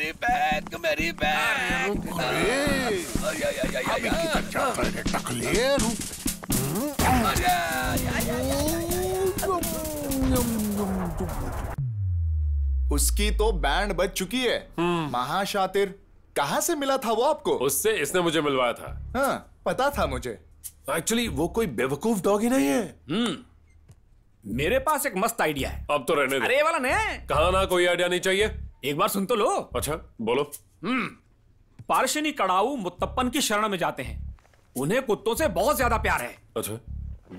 L: मेरी बहन, मेरी बहन।
J: उसकी तो बैंड बज चुकी है। महाशातिर, कहाँ से मिला था वो आपको?
A: उससे इसने मुझे मिलवाया था।
J: हाँ, पता था मुझे।
A: एक्चुअली वो कोई बेवकूफ डॉगी नहीं है।
I: मेरे पास एक मस्त आइडिया है।
A: अब तो रहने दे।
I: अरे ये वाला नहीं,
A: कहा ना कोई आइडिया नहीं चाहिए।
I: एक बार सुन तो लो।
A: अच्छा बोलो।
I: पारशिनी कड़ाऊ मुत्तप्पन की शरण में जाते हैं। उन्हें कुत्तों से बहुत ज्यादा प्यार है।
A: अच्छा,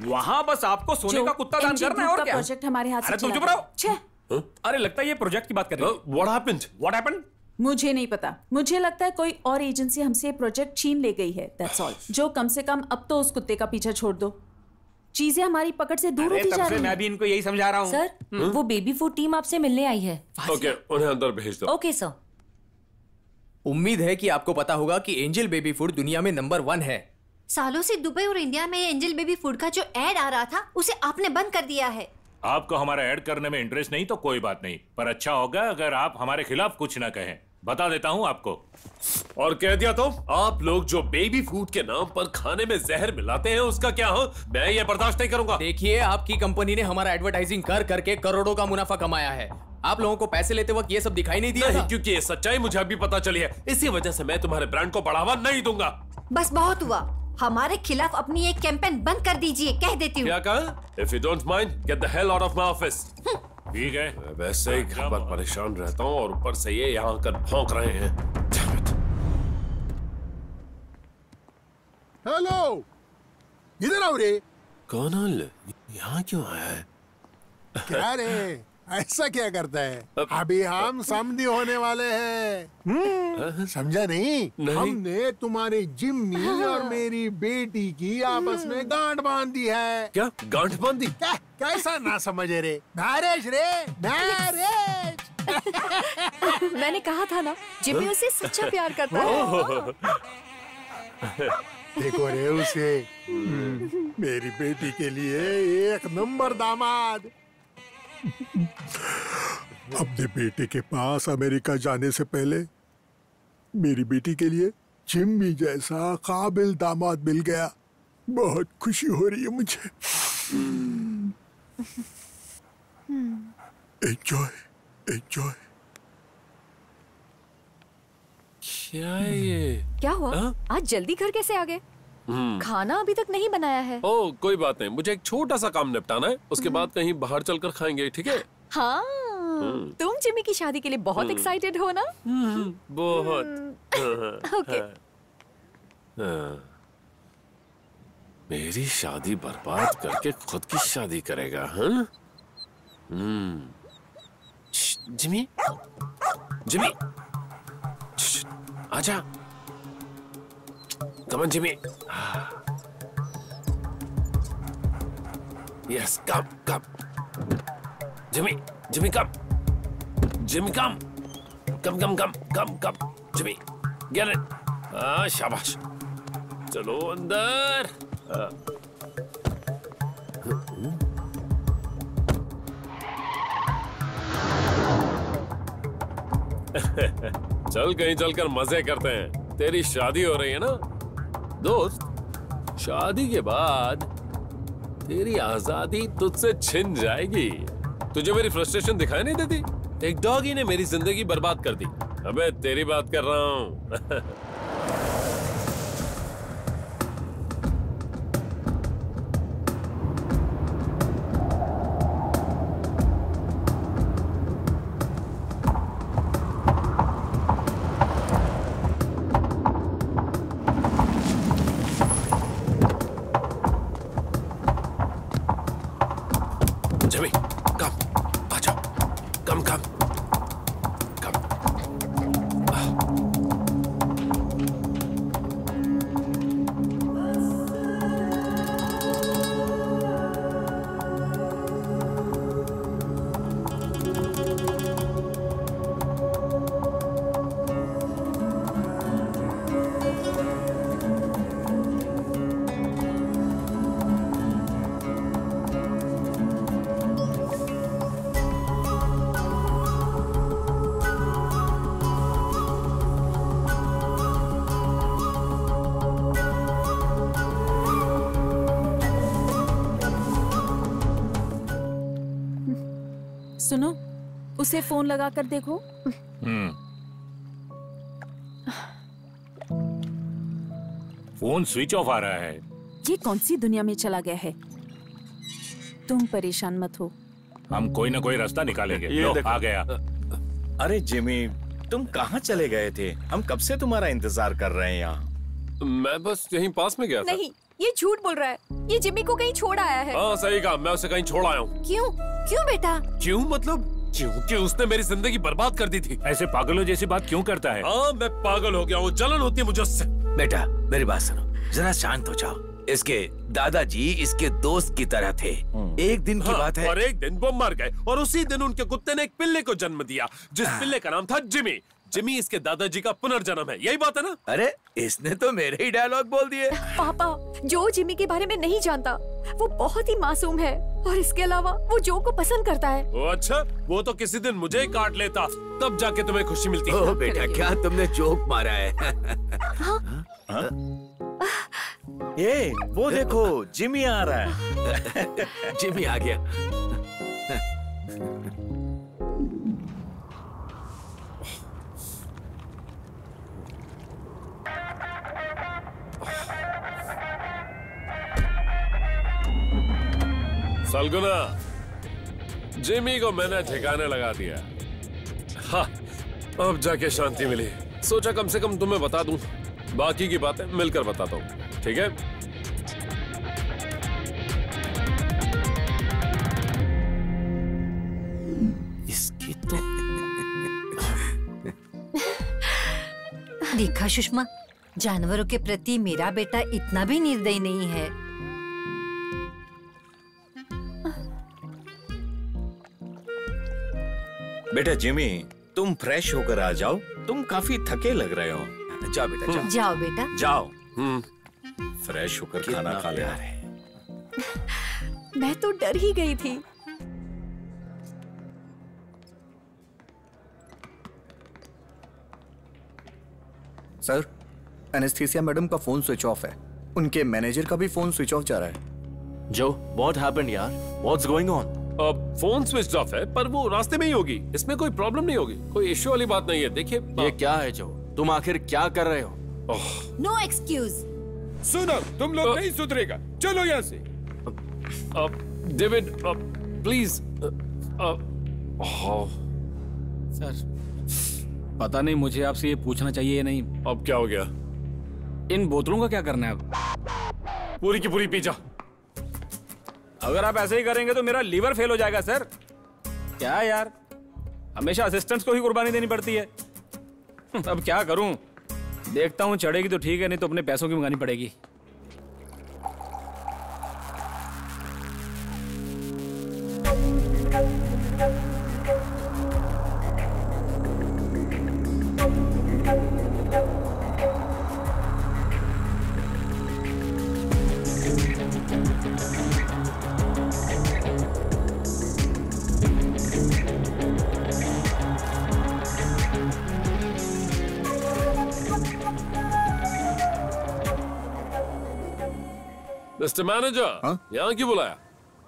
I: वहाँ बस आपको सोने का कुत्ता दान करना है और क्या?
D: प्रोजेक्ट हमारे हाथ से
I: अरे तुम
D: चला
I: चुप रहो।
D: गया।
I: अरे लगता है ये प्रोजेक्ट की बात कर रहे हो।
A: What happened?
I: What happened?
D: मुझे नहीं पता। मुझे लगता है कोई और एजेंसी हमसे ये प्रोजेक्ट छीन ले गई है। That's all. जो कम से कम अब तो उस कुत्ते का पीछा छोड़ दो। चीजें हमारी पकड़ से दूर होती जा रही हैं।
I: मैं भी इनको यही समझा रहा हूँ।
H: सर, वो बेबी फूड टीम आपसे मिलने आई है।
A: ओके, उन्हें अंदर भेज दो।
H: Okay sir.
R: उम्मीद है कि आपको पता होगा कि एंजल बेबी फूड दुनिया में नंबर 1 है।
E: सालों से दुबई और इंडिया में एंजल बेबी फूड का जो एड आ रहा था उसे आपने बंद कर दिया है।
G: आपको हमारा ऐड करने में इंटरेस्ट नहीं तो कोई बात नहीं, पर अच्छा होगा अगर आप हमारे खिलाफ कुछ ना कहें। बता देता हूं आपको।
A: और कह दिया तो आप लोग जो बेबी फूड के नाम पर खाने में जहर मिलाते हैं उसका क्या हो? मैं ये बर्दाश्त नहीं करूंगा।
R: देखिए, आपकी कंपनी ने हमारा एडवर्टाइजिंग कर करके करोड़ों का मुनाफा कमाया है। आप लोगों को पैसे लेते वक्त ये सब दिखाई नहीं दिया था?
A: क्योंकि ये सच्चाई मुझे अभी पता चली है। इसी वजह से मैं तुम्हारे ब्रांड को बढ़ावा नहीं दूंगा।
E: बस बहुत हुआ। हमारे खिलाफ अपनी एक कैंपेन बंद कर दीजिए, कह देती हूँ।
A: क्या कहा? If you don't mind, get the hell out of my office.
G: ठीक है।
A: मैं वैसे ही घर पर परेशान रहता हूँ और ऊपर से ये यहाँ आकर भौंक रहे हैं। Damn it.
B: हेलो, इधर आओ रे।
A: कौन है? यहाँ क्यों आया है?
B: क्या रे, ऐसा क्या करता है? अभी हम समधी होने वाले हैं। समझा नहीं? हमने तुम्हारे जिम्मी और मेरी बेटी की आपस में गांठ बांध दी है।
A: क्या गांठ बांध दी?
B: कैसा ना समझे रे? मैरिज रे, मैरिज।
C: मैंने कहा था ना, जिम्मी उसे सच्चा प्यार करता है।
B: देखो रे उसे, मेरी बेटी के लिए एक नंबर दामाद। अपने बेटे के पास अमेरिका जाने से पहले मेरी बेटी के लिए जिम्मी जैसा काबिल दामाद मिल गया। बहुत खुशी हो रही है मुझे। Enjoy, enjoy.
A: क्या है ये?
C: क्या हुआ? आज जल्दी घर कैसे आ गए? खाना अभी तक नहीं बनाया है।
A: ओह कोई बात नहीं, मुझे एक छोटा सा काम निपटाना है, उसके बाद कहीं बाहर चलकर खाएंगे, ठीक है?
C: हाँ, तुम जिम्मी की शादी के लिए बहुत एक्साइटेड हो ना?
A: बहुत।
C: ओके।
A: मेरी शादी बर्बाद करके खुद की शादी करेगा, हाँ? जिम्मी, जिम्मी, आजा। Come on, Jimmy. Yes, come, come. Jimmy, Jimmy, come. Jimmy, come. Come. Jimmy, get it. शाबाश. चलो अंदर. चल कहीं चलकर मजे करते हैं। तेरी शादी हो रही है ना दोस्त? शादी के बाद तेरी आजादी तुझसे छिन जाएगी। तुझे मेरी फ्रस्ट्रेशन दिखाई नहीं देती? एक डॉगी ने मेरी जिंदगी बर्बाद कर दी। अबे तेरी बात कर रहा हूँ।
D: सुनो, उसे फोन लगा कर देखो।
G: फोन स्विच ऑफ आ रहा है।
D: ये कौन सी दुनिया में चला गया है? तुम परेशान मत हो,
G: हम कोई ना कोई रास्ता निकालेंगे। लो, आ गया।
F: अरे जिमी, तुम कहाँ चले गए थे? हम कब से तुम्हारा इंतजार कर रहे हैं यहाँ।
A: मैं बस यहीं पास में गया था।
C: नहीं, ये झूठ बोल रहा है। ये जिमी को कहीं छोड़ आया है।
A: हाँ सही कहा, मैं उसे कहीं छोड़ आया हूँ।
C: क्यों? क्यों बेटा?
A: क्यों मतलब? क्योंकि उसने मेरी जिंदगी बर्बाद कर दी थी।
G: ऐसे पागलों जैसी बात क्यों करता है?
A: हाँ, मैं पागल हो गया हूँ, जलन होती है मुझे उससे।
L: बेटा मेरी बात सुनो, जरा शांत हो जाओ। इसके दादाजी इसके दोस्त की तरह थे। एक दिन की बात है।
A: और एक दिन वो मर गए और उसी दिन उनके कुत्ते ने एक पिल्ले को जन्म दिया, जिस पिल्ले का नाम था जिमी। जिमी इसके दादाजी का पुनर्जन्म है, यही बात है ना?
L: अरे इसने तो मेरे ही डायलॉग बोल दिए।
C: पापा, जो जिमी के बारे में नहीं जानता, वो बहुत ही मासूम है और इसके अलावा वो जो को पसंद करता है।
A: ओ अच्छा, वो तो किसी दिन मुझे ही काट लेता, तब जाके तुम्हें खुशी मिलती।
L: ओ बेटा, क्या तुमने जोक मारा है?
F: ये वो देखो, जिमी आ रहा है।
L: जिमी आ गया।
A: सलगुना, जिमी को मैंने ठिकाने लगा दिया। हाँ, अब जाके शांति मिली। सोचा कम से कम तुम्हें बता दूं, बाकी की बातें मिलकर बताता हूँ, ठीक है?
L: इसकी तो
E: देखा सुषमा, जानवरों के प्रति मेरा बेटा इतना भी निर्दयी नहीं है।
F: बेटा जिमी, तुम फ्रेश होकर आ जाओ, तुम काफी थके लग रहे हो।
L: जाओ बेटा, जाओ।
E: जाओ बेटा,
F: जाओ। फ्रेश होकर खाना खा ले।
C: मैं तो डर ही गई थी।
O: सर, एनेस्थीसिया मैडम का फोन स्विच ऑफ है। उनके मैनेजर का भी फोन स्विच ऑफ जा रहा है।
Q: जो, व्हाट हैपेंड यार? What's going on?
A: Phone switch off है, पर वो रास्ते में ही होगी। इसमें कोई प्रॉब्लम नहीं होगी, कोई इश्यू वाली बात नहीं है। देखिए
Q: ये क्या है जो, तुम आखिर क्या कर रहे हो?
E: No excuse.
S: सुनो, तुम लोग नहीं सुधरेगा, चलो यहाँ से।
A: David please.
I: सर, पता नहीं मुझे आपसे ये पूछना चाहिए या नहीं।
A: अब क्या हो गया?
I: इन बोतलों का क्या करना है अब?
A: पूरी की पूरी पी जा।
I: अगर आप ऐसे ही करेंगे तो मेरा लीवर फेल हो जाएगा सर। क्या यार, हमेशा असिस्टेंट्स को ही कुर्बानी देनी पड़ती है। अब क्या करूं? देखता हूं, चढ़ेगी तो ठीक है, नहीं तो अपने पैसों की मंगानी पड़ेगी।
A: मिस्टर मैनेजर, यहाँ क्यों बुलाया?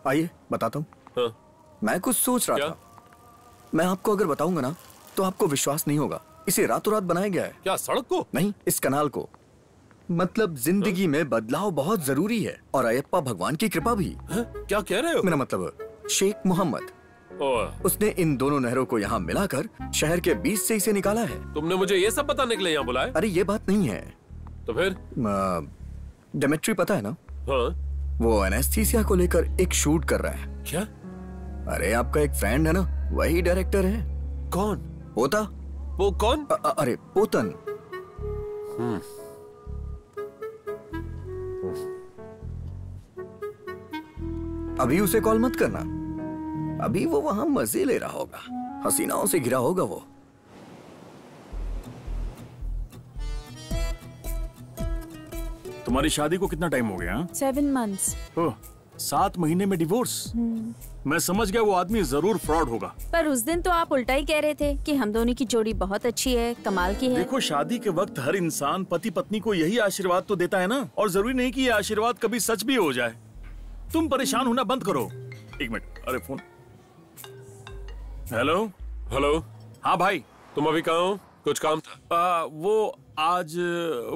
O: आइए बताता हूँ।
A: हाँ?
O: मैं कुछ सोच रहा था। मैं आपको अगर बताऊंगा ना तो आपको विश्वास नहीं होगा। इसे रातों रात बनाया गया है।
A: क्या, सड़क को?
O: नहीं, इस कनाल को। मतलब जिंदगी में बदलाव बहुत जरूरी है और अयप्पा भगवान की कृपा भी।
A: क्या कह रहे हो?
O: मेरा मतलब शेख मोहम्मद, उसने इन दोनों नहरों को यहाँ मिलाकर शहर के बीच से इसे निकाला है।
A: तुमने मुझे ये सब बताने के लिए यहाँ बुलाया?
O: अरे ये बात नहीं है।
A: तो फिर?
O: डेमेट्री पता है ना?
A: हाँ?
O: वो एनेस्थीसिया को लेकर एक शूट कर रहा है।
A: क्या?
O: अरे आपका एक फ्रेंड है ना, वही डायरेक्टर है।
A: कौन?
O: पोता।
A: वो कौन?
O: अरे पोतन। अभी उसे कॉल मत करना, अभी वो वहां मजे ले रहा होगा, हसीनाओं से घिरा होगा वो।
N: तुम्हारी शादी को कितना टाइम हो गया?
D: 7 months।
N: ओह, 7 महीने में डिवोर्स? मैं समझ गया वो आदमी जरूर फ्रॉड होगा।
D: पर उस दिन तो आप उल्टा ही कह रहे थे कि हम दोनों की जोड़ी बहुत अच्छी है, कमाल की है।
N: देखो, शादी के वक्त हर इंसान पति पत्नी को यही आशीर्वाद तो देता है ना, और जरूरी नहीं कि ये आशीर्वाद कभी सच भी हो जाए। तुम परेशान होना बंद करो। एक मिनट, अरे फोन। Hello
A: hello.
N: हाँ भाई,
A: तुम अभी कहाँ हो? कुछ काम था?
N: वो आज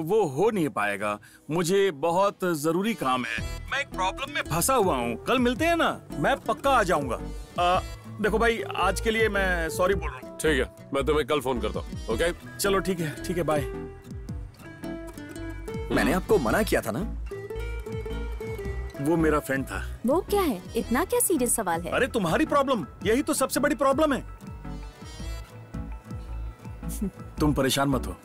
N: वो हो नहीं पाएगा, मुझे बहुत जरूरी काम है। मैं एक प्रॉब्लम में फंसा हुआ हूँ। कल मिलते हैं ना, मैं पक्का आ जाऊंगा। देखो भाई, आज के लिए मैं सॉरी बोल रहा हूँ।
A: ठीक है, मैं तुम्हें कल फोन करता हूँ। ओके
N: चलो ठीक है बाय।
O: मैंने आपको मना किया था ना।
N: वो मेरा फ्रेंड था।
D: वो क्या है? इतना क्या सीरियस सवाल है?
N: अरे तुम्हारी प्रॉब्लम, यही तो सबसे बड़ी प्रॉब्लम है। तुम परेशान मत हो,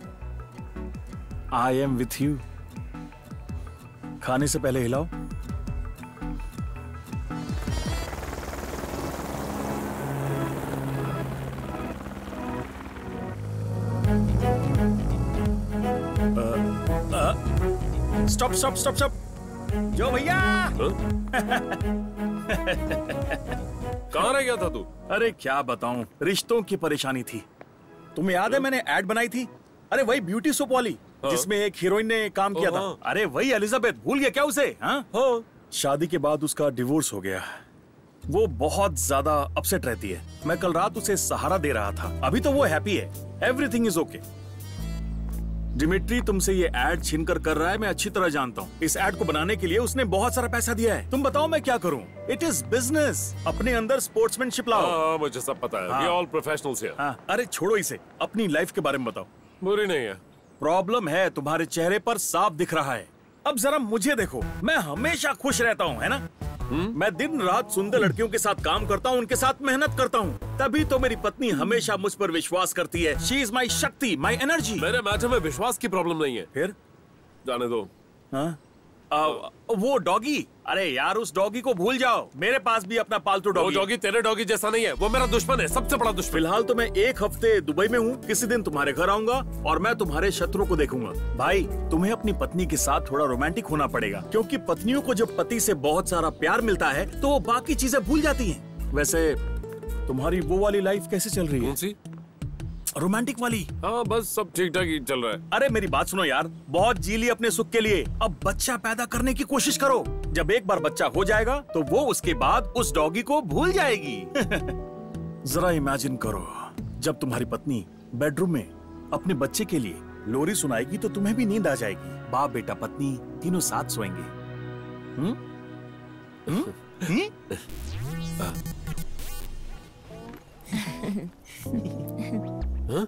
N: आई एम विथ यू। खाने से पहले हिलाओ। स्टॉप स्टॉप स्टॉप स्टॉप, जो भैया।
A: कहाँ रह गया था तू?
N: अरे क्या बताऊं, रिश्तों की परेशानी थी। तुम्हें याद है मैंने ऐड बनाई थी? अरे वही ब्यूटी सोप वाली, जिसमें एक हीरोइन ने काम किया था। अरे वही एलिजाबेथ, भूल गया क्या उसे? हाँ, शादी के बाद उसका डिवोर्स हो गया। वो बहुत ज्यादा अपसेट रहती है। मैं कल रात उसे सहारा दे रहा था। अभी तो वो हैप्पी है, एवरीथिंग इज ओके। डिमिट्री तुमसे ये ऐड छीनकर कर रहा है, मैं अच्छी तरह जानता हूँ। इस ऐड को बनाने के लिए उसने बहुत सारा पैसा दिया है। तुम बताओ मैं क्या करूँ? It is business. अपने अंदर स्पोर्ट्समैनशिप लाओ।
A: मुझे सब पता है। We all professionals here.
N: अरे छोड़ो इसे, अपनी लाइफ के बारे में बताओ।
A: बुरी नहीं है।
N: प्रॉब्लम है तुम्हारे चेहरे पर साफ दिख रहा है। अब जरा मुझे देखो, मैं हमेशा खुश रहता हूँ, है ना? मैं दिन रात सुंदर लड़कियों के साथ काम करता हूँ, उनके साथ मेहनत करता हूँ। तभी तो मेरी पत्नी हमेशा मुझ पर विश्वास करती है। शी इज माई शक्ति, माई एनर्जी।
A: मेरे मैटर में विश्वास की प्रॉब्लम नहीं है।
N: फिर
A: जाने दो।
N: वो डॉगी, अरे यार उस डॉगी को भूल जाओ। मेरे पास भी अपना पालतू डॉगी।
A: वो डॉगी तेरे डॉगी जैसा नहीं है, वो मेरा दुश्मन है, सबसे बड़ा दुश्मन।
N: फिलहाल तो मैं एक हफ्ते दुबई में हूँ। किसी दिन तुम्हारे घर आऊंगा और मैं तुम्हारे शत्रु को देखूंगा। भाई, तुम्हें अपनी पत्नी के साथ थोड़ा रोमांटिक होना पड़ेगा, क्योंकि पत्नियों को जब पति से बहुत सारा प्यार मिलता है तो वो बाकी चीजें भूल जाती हैं। वैसे तुम्हारी वो वाली लाइफ कैसे चल रही है?
A: कौन सी?
N: रोमांटिक वाली।
A: हाँ, बस सब ठीक ठाक ही चल रहा है।
N: अरे मेरी बात सुनो यार, बहुत जी ली अपने सुख के लिए। अब बच्चा पैदा करने की कोशिश करो। जब एक बार बच्चा हो जाएगा तो वो उसके बाद उस डॉगी को भूल जाएगी। जरा इमेजिन करो, जब तुम्हारी पत्नी बेडरूम में अपने बच्चे के लिए लोरी सुनाएगी तो तुम्हें भी नींद आ जाएगी। बाप बेटा पत्नी तीनों साथ सोएंगे।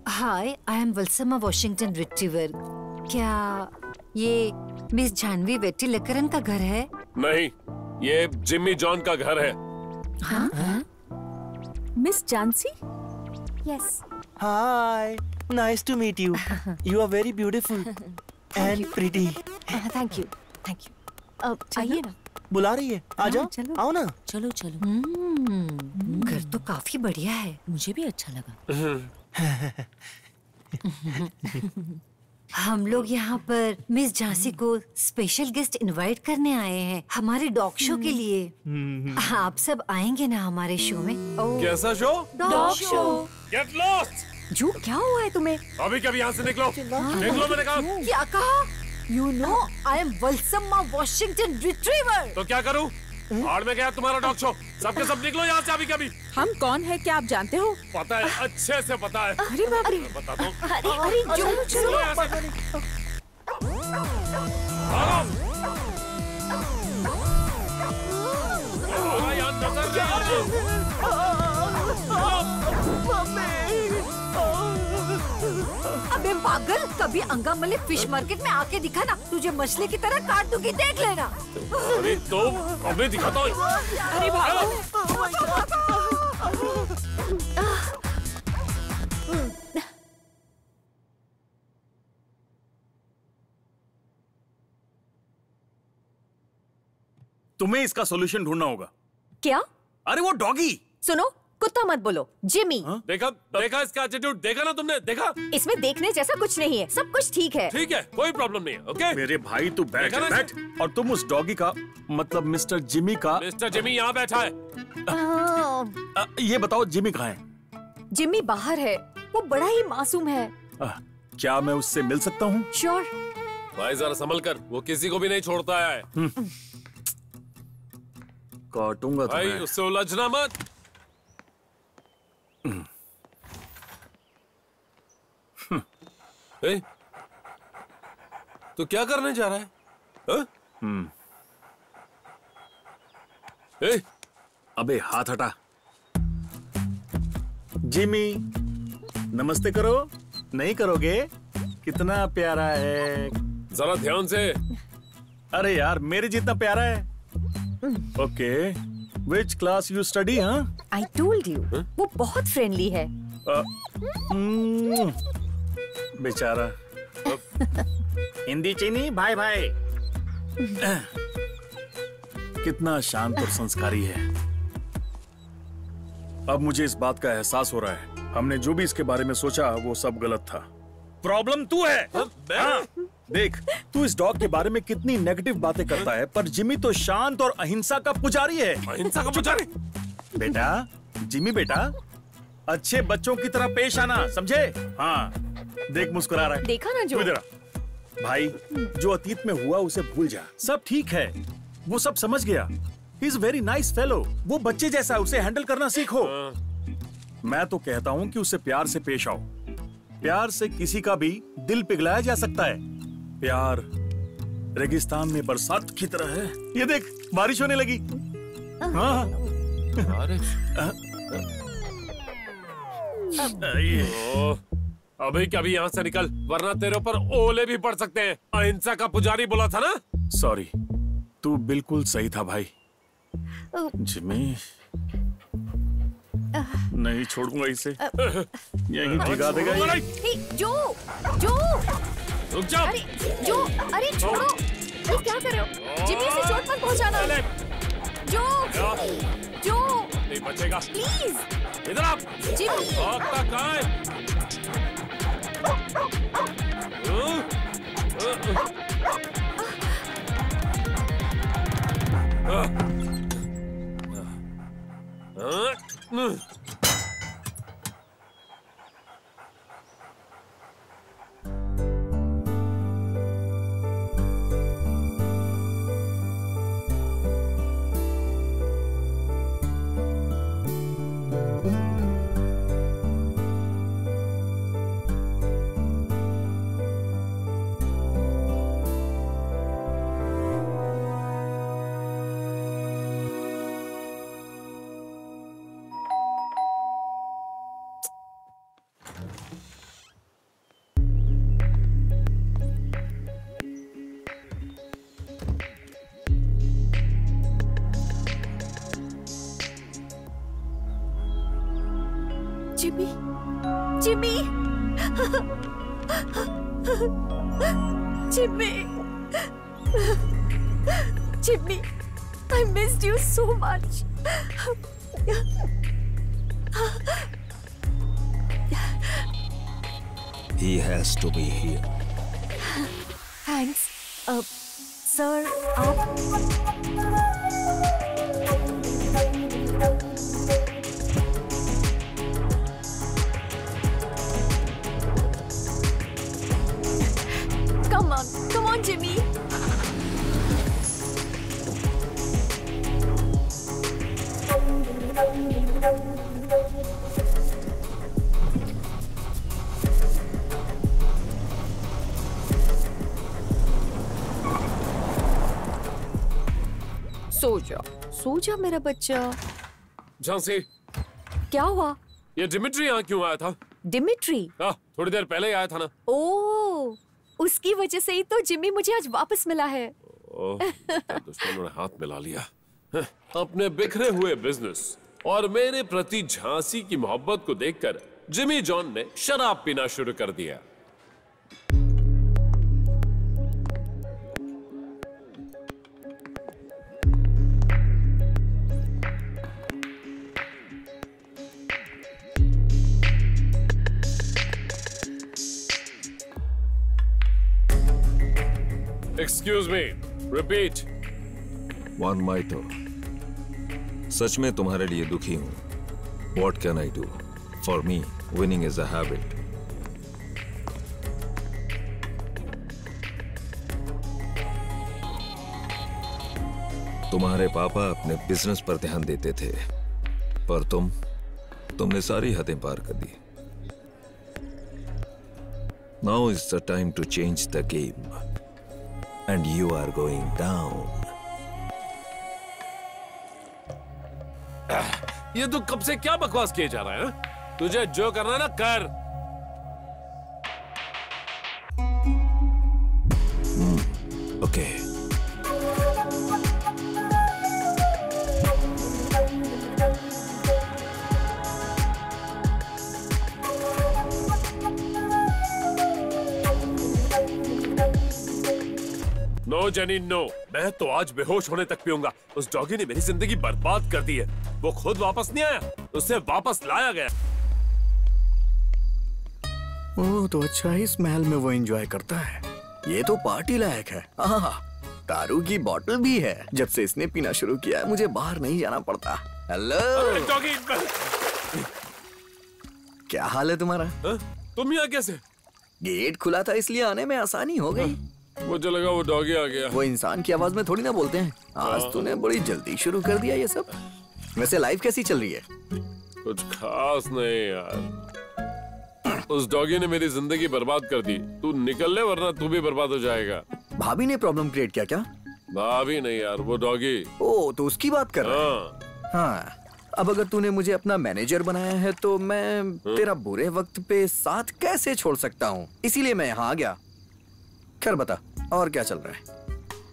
E: हाय, आई एम वल्समा वॉशिंगटन रिट्रीवर। क्या ये मिस जानवी वेट्टिलकरन का घर है?
A: नहीं, ये जिम्मी जॉन का घर है।
D: हाँ? मिस जानसी?
T: Yes. Hi, nice to meet you. You are very beautiful and pretty.
E: Thank you, thank you. आइए ना।
T: बुला रही है, आ जाओ। आओ ना।
H: चलो चलो।
E: घर तो काफी बढ़िया है।
H: मुझे भी अच्छा लगा।
E: हम लोग यहाँ पर मिस झांसी को स्पेशल गेस्ट इनवाइट करने आए हैं, हमारे डॉग शो के लिए। आप सब आएंगे ना हमारे शो में?
A: कैसा show?
E: Dog show.
A: Get lost.
C: जू, क्या हुआ है तुम्हें?
A: अभी कभी यहाँ से निकलो। निकलो, मैंने कहा।
E: क्या कहा? You know, I am Valsamma Washington retriever.
A: तो क्या करूँ? हाड़ में गया तुम्हारा डॉग शो। सबके सब निकलो यहाँ से अभी कभी।
D: हम कौन है क्या आप जानते हो?
A: पता है, अच्छे से पता है।
D: अरे बाप रे।
A: बता दो।
E: अरे जो चलो। अबे पागल, कभी अंगामले फिश मार्केट में आके दिखा ना, तुझे मछली की तरह काट दूंगी, देख लेना।
A: अरे तो अबे दिखाता हूँ।
D: अरे भागो।
N: तुम्हें इसका सॉल्यूशन ढूंढना होगा।
C: क्या?
N: अरे वो डॉगी।
C: सुनो, कुत्ता मत बोलो, जिमी।
A: देखा देखा इसका एटीट्यूड, देखा ना तुमने? देखा?
C: इसमें देखने जैसा कुछ नहीं है, सब कुछ ठीक है।
A: ठीक है, कोई प्रॉब्लम नहीं है। ओके
N: मेरे भाई तू बैठ बैठ। और तुम उस डॉगी का मतलब मिस्टर जिमी का।
A: मिस्टर जिमी यहाँ बैठा है।
N: ये बताओ जिमी कहाँ है?
C: जिमी बाहर है, वो बड़ा ही मासूम है।
N: क्या मैं उससे मिल सकता हूँ?
C: श्योर।
A: भाई जरा संभल कर, वो किसी को भी नहीं छोड़ता है।
N: काटूंगा
A: भाई, उससे उलझना मत। ए, तो क्या करने जा रहा है?
N: ए, अबे हाथ हटा। जिमी, नमस्ते करो। नहीं करोगे? कितना प्यारा है।
A: जरा ध्यान से।
N: अरे यार, मेरे जितना प्यारा है। Okay, which class you study? हाँ,
C: आई टोल्ड यू, वो बहुत फ्रेंडली है।
N: बेचारा। हिंदी चीनी भाई भाई। कितना शांत और संस्कारी है। अब मुझे इस बात का एहसास हो रहा है, हमने जो भी इसके बारे में सोचा वो सब गलत था। प्रॉब्लम तू है। हाँ, देख, तू इस डॉग के बारे में कितनी नेगेटिव बातें करता है, पर जिमी तो शांत और अहिंसा का पुजारी है।
A: अहिंसा का पुजारी?
N: बेटा, जिमी बेटा, अच्छे बच्चों की तरह पेश आना, समझे? हाँ, देख मुस्कुरा रहा है।
C: देखा ना जो।
N: भाई, जो अतीत में हुआ उसे भूल जा, सब ठीक है। वो सब समझ गया। He is very nice fellow. वो बच्चे जैसा है, उसे हैंडल करना सीखो। मैं तो कहता हूँ कि उसे प्यार से पेश आओ। प्यार से किसी का भी दिल पिघलाया जा सकता है। प्यार रेगिस्तान में बरसात की तरह है। ये देख, बारिश होने लगी। हाँ,
A: बारिश। अभी कभी यहाँ से निकल, वरना तेरे ऊपर ओले भी पड़ सकते हैं। अहिंसा का पुजारी बोला था ना?
N: सॉरी, तू बिल्कुल सही था भाई। जिमी, नहीं छोड़ूंगा इसे। यहीं भिगा देगा ये।
C: जो
A: रुक जा।
C: अरे जो, अरे छोड़ो, ये क्या कर रहे हो? जिमी से चोट मत पहुंचाना। जो
A: नहीं बचेगा।
C: प्लीज
A: इधर आप।
C: जिमी,
A: भागता कहाँ है?
C: Jimmy, Jimmy, Jimmy, Jimmy, I missed you so much.
U: He has to be here.
C: Thanks. Sir, आप Come on, Jimmy. सो जा मेरा बच्चा।
A: झांसी,
C: क्या हुआ?
A: ये डिमिट्री यहाँ क्यों आया था?
C: डिमिट्री?
A: थोड़ी देर पहले ही आया था ना।
C: ओह, उसकी वजह से ही तो जिमी मुझे आज वापस मिला है।
A: दुश्मनों ने हाथ मिला लिया। अपने बिखरे हुए बिजनेस और मेरे प्रति झांसी की मोहब्बत को देखकर जिमी जॉन ने शराब पीना शुरू कर दिया। Excuse me. Repeat.
U: One Maito. सच में तुम्हारे लिए दुखी हूं। What can I do? For me, winning is a habit. तुम्हारे पापा अपने बिजनेस पर ध्यान देते थे, पर तुमने सारी हदें पार कर दी। Now is the time to change the game. And you are going down.
A: ये तू कब से क्या बकवास किए जा रहा है? तुझे जो करना है ना कर।
U: Okay.
A: नो जेनी नो, मैं तो आज बेहोश होने तक पीऊंगा। उस डॉगी ने मेरी जिंदगी बर्बाद कर दी है। वो खुद वापस नहीं आया, उसे वापस लाया गया।
O: ओह, तो अच्छा ही इस महल में वो एंजॉय करता है। ये तो पार्टी लायक है। दारू की बोतल भी है। जब से इसने पीना शुरू किया है मुझे बाहर नहीं जाना पड़ता। हेलो
A: डॉगी,
O: क्या हाल है तुम्हारा?
A: तुम यहाँ कैसे?
O: गेट खुला था इसलिए आने में आसानी हो गई।
A: मुझे लगा वो डॉगी आ गया।
O: वो इंसान की आवाज में थोड़ी ना बोलते हैं। आज तूने बड़ी जल्दी शुरू कर दिया ये सब। वैसे लाइफ कैसी चल रही है?
A: कुछ खास नहीं यार। उस डॉगी ने मेरी जिंदगी बर्बाद कर दी। तू निकल ले वरना तू भी बर्बाद हो जाएगा।
O: भाभी ने प्रॉब्लम क्रिएट किया क्या?
A: भाभी नहीं यार, वो डॉगी।
O: ओ, तो उसकी बात कर रहा है। हाँ, अब अगर तूने मुझे अपना मैनेजर बनाया है तो मैं तेरा बुरे वक्त पे साथ कैसे छोड़ सकता हूँ, इसीलिए मैं यहाँ आ गया। खैर बता, और क्या चल रहा है?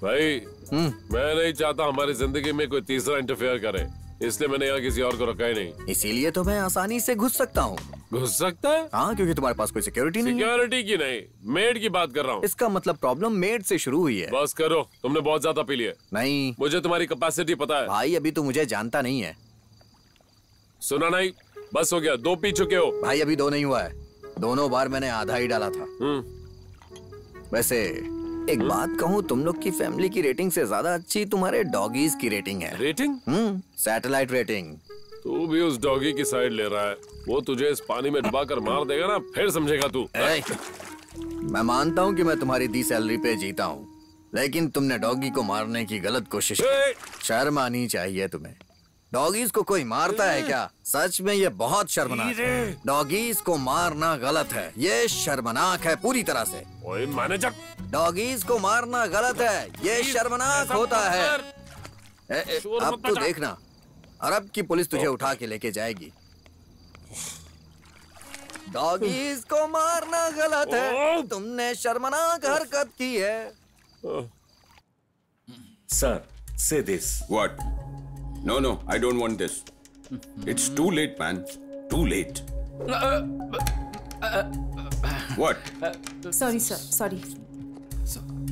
A: भाई, मैं नहीं चाहता हमारी जिंदगी में कोई तीसरा इंटरफेयर करे, इसलिए मैंने यहाँ किसी और को रखा ही नहीं।
O: इसीलिए तो मैं आसानी से घुस सकता हूँ।
A: घुस सकता है?
O: हाँ, क्योंकि तुम्हारे पास कोई सिक्योरिटी नहीं है।
A: सिक्योरिटी की नहीं, मेड की बात कर रहा हूँ।
O: इसका मतलब प्रॉब्लम मेड से शुरू हुई है।
A: बस करो, तुमने बहुत ज्यादा पी लिया।
O: नहीं,
A: मुझे तुम्हारी कैपेसिटी पता है।
O: भाई अभी तो मुझे जानता नहीं है।
A: सुना नहीं, बस हो गया, 2 पी चुके हो।
O: भाई अभी 2 नहीं हुआ है, दोनों बार मैंने आधा ही डाला था। वैसे एक बात कहूँ, तुम लोग की फैमिली की रेटिंग से ज्यादा अच्छी तुम्हारे डॉगीज की रेटिंग है।
A: रेटिंग?
O: Satellite rating.
A: तू भी उस डॉगी की साइड ले रहा है। वो तुझे इस पानी में डुबा कर मार देगा ना, फिर समझेगा तू।
O: मैं मानता हूँ कि मैं तुम्हारी दी सैलरी पे जीता हूँ, लेकिन तुमने डॉगी को मारने की गलत कोशिश की। शर्म आनी चाहिए तुम्हें। डॉगीज को कोई मारता है क्या? सच में ये बहुत शर्मनाक है। डॉगीज को मारना गलत है, ये शर्मनाक है पूरी तरह से।
A: ओए मैनेजर,
O: डॉगीज को मारना गलत है, ये शर्मनाक होता है। अब तो देखना, अरब की पुलिस तुझे उठा के लेके जाएगी। डॉगीज को मारना गलत है, तुमने शर्मनाक हरकत की है।
F: Sir, say this.
P: What? No, I don't want this. It's too late, man. Too late. What?
D: Sorry, sir. Sorry.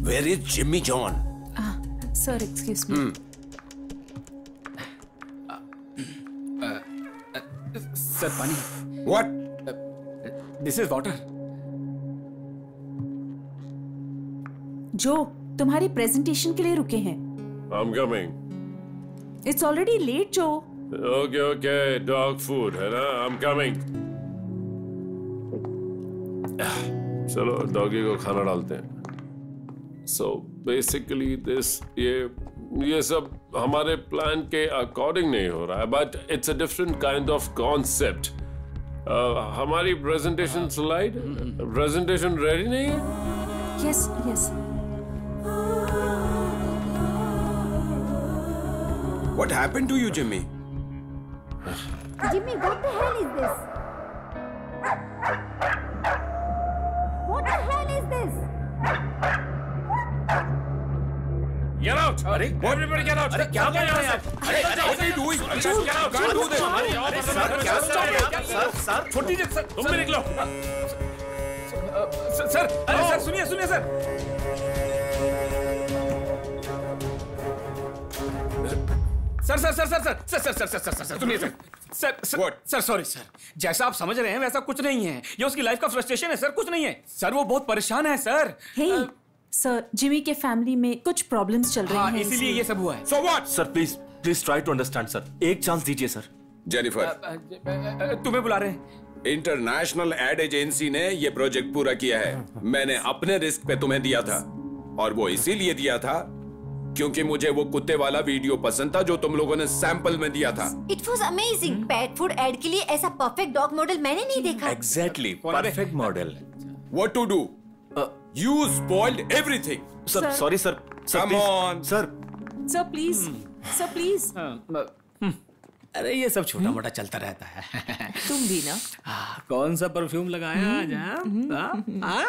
P: Where is Jimmy John?
D: Sir, excuse me.
I: Sir, पानी.
P: What?
I: This is water.
D: जो तुम्हारी प्रेजेंटेशन के लिए रुके हैं।
A: I'm coming.
D: It's already late, Joe.
A: Okay, dog food है ना? I'm coming. चलो डॉगी को खाना डालते हैं। So basically ये सब हमारे प्लान के अकॉर्डिंग नहीं हो रहा है, but it's a different kind of concept. हमारी प्रेजेंटेशन स्लाइड, प्रेजेंटेशन रेडी नहीं है?
D: Yes.
P: What happened to you, Jimmy?
K: Jimmy, what the hell is this? What the hell is this?
A: Get out!
I: अरे,
A: everybody get out!
I: अरे क्या कर रहे हैं आप?
P: अरे, what are you doing? Can't do this.
I: Sir, छोटी जी, सर,
A: तुम भी निकलो।
I: सर, सुनिए सर। सर, सुनिए सर, सॉरी सर। जैसा आप समझ रहे हैं वैसा कुछ नहीं है। ये उसकी लाइफ का फ्रस्ट्रेशन है सर, कुछ नहीं है। सर वो बहुत परेशान है सर।
D: सर, जिमी के फैमिली में कुछ प्रॉब्लम्स चल रहे हैं,
I: इसीलिए ये सब हुआ है।
P: So what?
Q: Sir please try to understand sir. एक चांस दीजिए सर।
P: जेनिफर,
I: तुम्हें बुला रहे हैं।
P: इंटरनेशनल एड एजेंसी ने ये प्रोजेक्ट पूरा किया है। मैंने अपने रिस्क पे तुम्हें दिया था, और वो इसीलिए दिया था क्योंकि मुझे वो कुत्ते वाला वीडियो पसंद था जो तुम लोगों ने सैंपल में दिया था।
E: It was amazing. Pet food ad के लिए ऐसा परफेक्ट डॉग मॉडल मैंने नहीं देखा।
F: Exactly, perfect model.
P: What to do? You spoiled everything.
Q: Sir sorry sir.
P: Come on.
Q: Sir
D: sir please, sir please.
I: अरे ये सब छोटा मोटा चलता रहता है।
D: तुम भी ना।
I: कौन सा परफ्यूम लगाया आज? हाँ?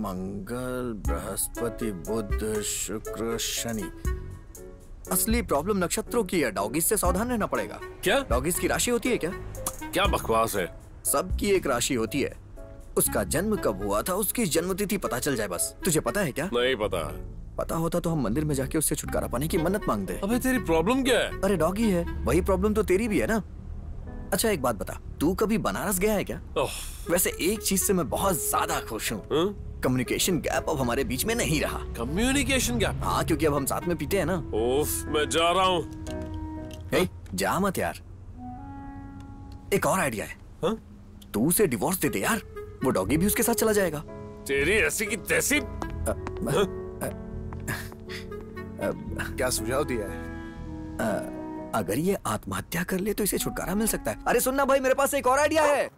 O: मंगल, बृहस्पति, बुध, शुक्र, शनि। असली प्रॉब्लम नक्षत्रों की है। डॉगीज से सावधान रहना पड़ेगा।
A: क्या?
O: डॉगीज की राशि होती है क्या?
A: क्या बकवास है?
O: सबकी एक राशि होती है। उसका जन्म कब हुआ था, उसकी जन्मतिथि पता चल जाए बस। तुझे पता है क्या?
A: नहीं पता।
O: पता होता तो हम मंदिर में जाके उससे छुटकारा पाने की मन्नत मांगते।
A: अबे तेरी प्रॉब्लम क्या है?
O: अरे डॉगी है, वही प्रॉब्लम तो तेरी भी है ना। अच्छा एक बात बता, तू कभी बनारस गया है क्या? वैसे एक चीज से मैं बहुत ज्यादा खुश हूँ। कम्युनिकेशन गैप अब हमारे बीच में नहीं रहा।
A: Communication gap?
O: हाँ, क्योंकि अब हम साथ में पीते हैं ना।
A: ओफ, मैं जा रहा हूँ।
O: जा मत यार। एक और आइडिया है। तू उसे डिवोर्स दे दे यार, वो डॉगी भी उसके साथ चला जाएगा।
A: तेरी ऐसी की तैसी।
B: क्या सुझाव दिया है?
O: अगर ये आत्महत्या कर ले तो इसे छुटकारा मिल सकता है। अरे सुनना भाई, मेरे पास एक और आइडिया है।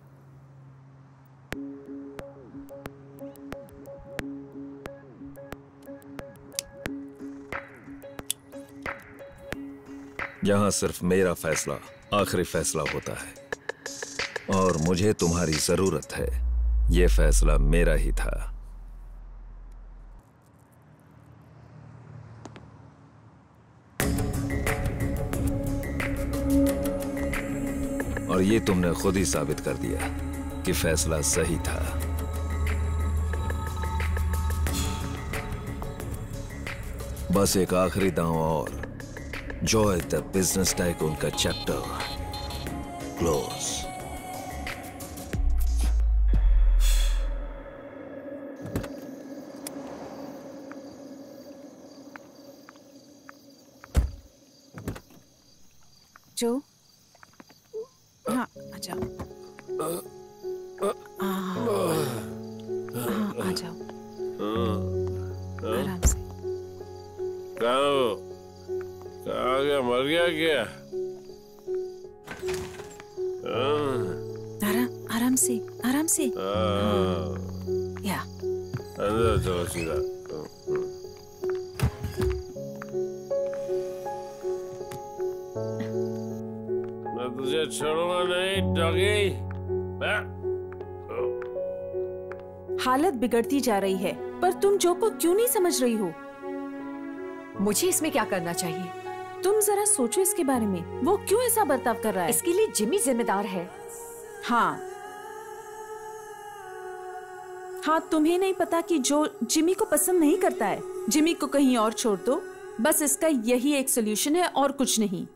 U: यहाँ सिर्फ मेरा फैसला आखिरी फैसला होता है और मुझे तुम्हारी जरूरत है। ये फैसला मेरा ही था। और ये तुमने खुद ही साबित कर दिया कि फैसला सही था। बस एक आखिरी दांव और। जॉय द बिजनेस टाइकून का चैप्टर क्लोज।
D: जो हाँ आ जाओ। हाँ आ जाओ आराम से।
A: कहाँ गया? मर गया क्या?
D: आराम से, आराम से। या
A: अंदर चलो सीधा। मैं तुझे छोड़ूंगा नहीं डॉगी।
D: हालत बिगड़ती जा रही है, पर तुम जो को क्यों नहीं समझ रही हो?
C: मुझे इसमें क्या करना चाहिए?
D: तुम जरा सोचो इसके बारे में। वो क्यों ऐसा बर्ताव कर रहा है?
C: इसके लिए जिमी जिम्मेदार है।
D: हाँ, तुम्हें नहीं पता कि जो जिमी को पसंद नहीं करता है, जिमी को कहीं और छोड़ दो। बस इसका यही एक सोल्यूशन है और कुछ नहीं।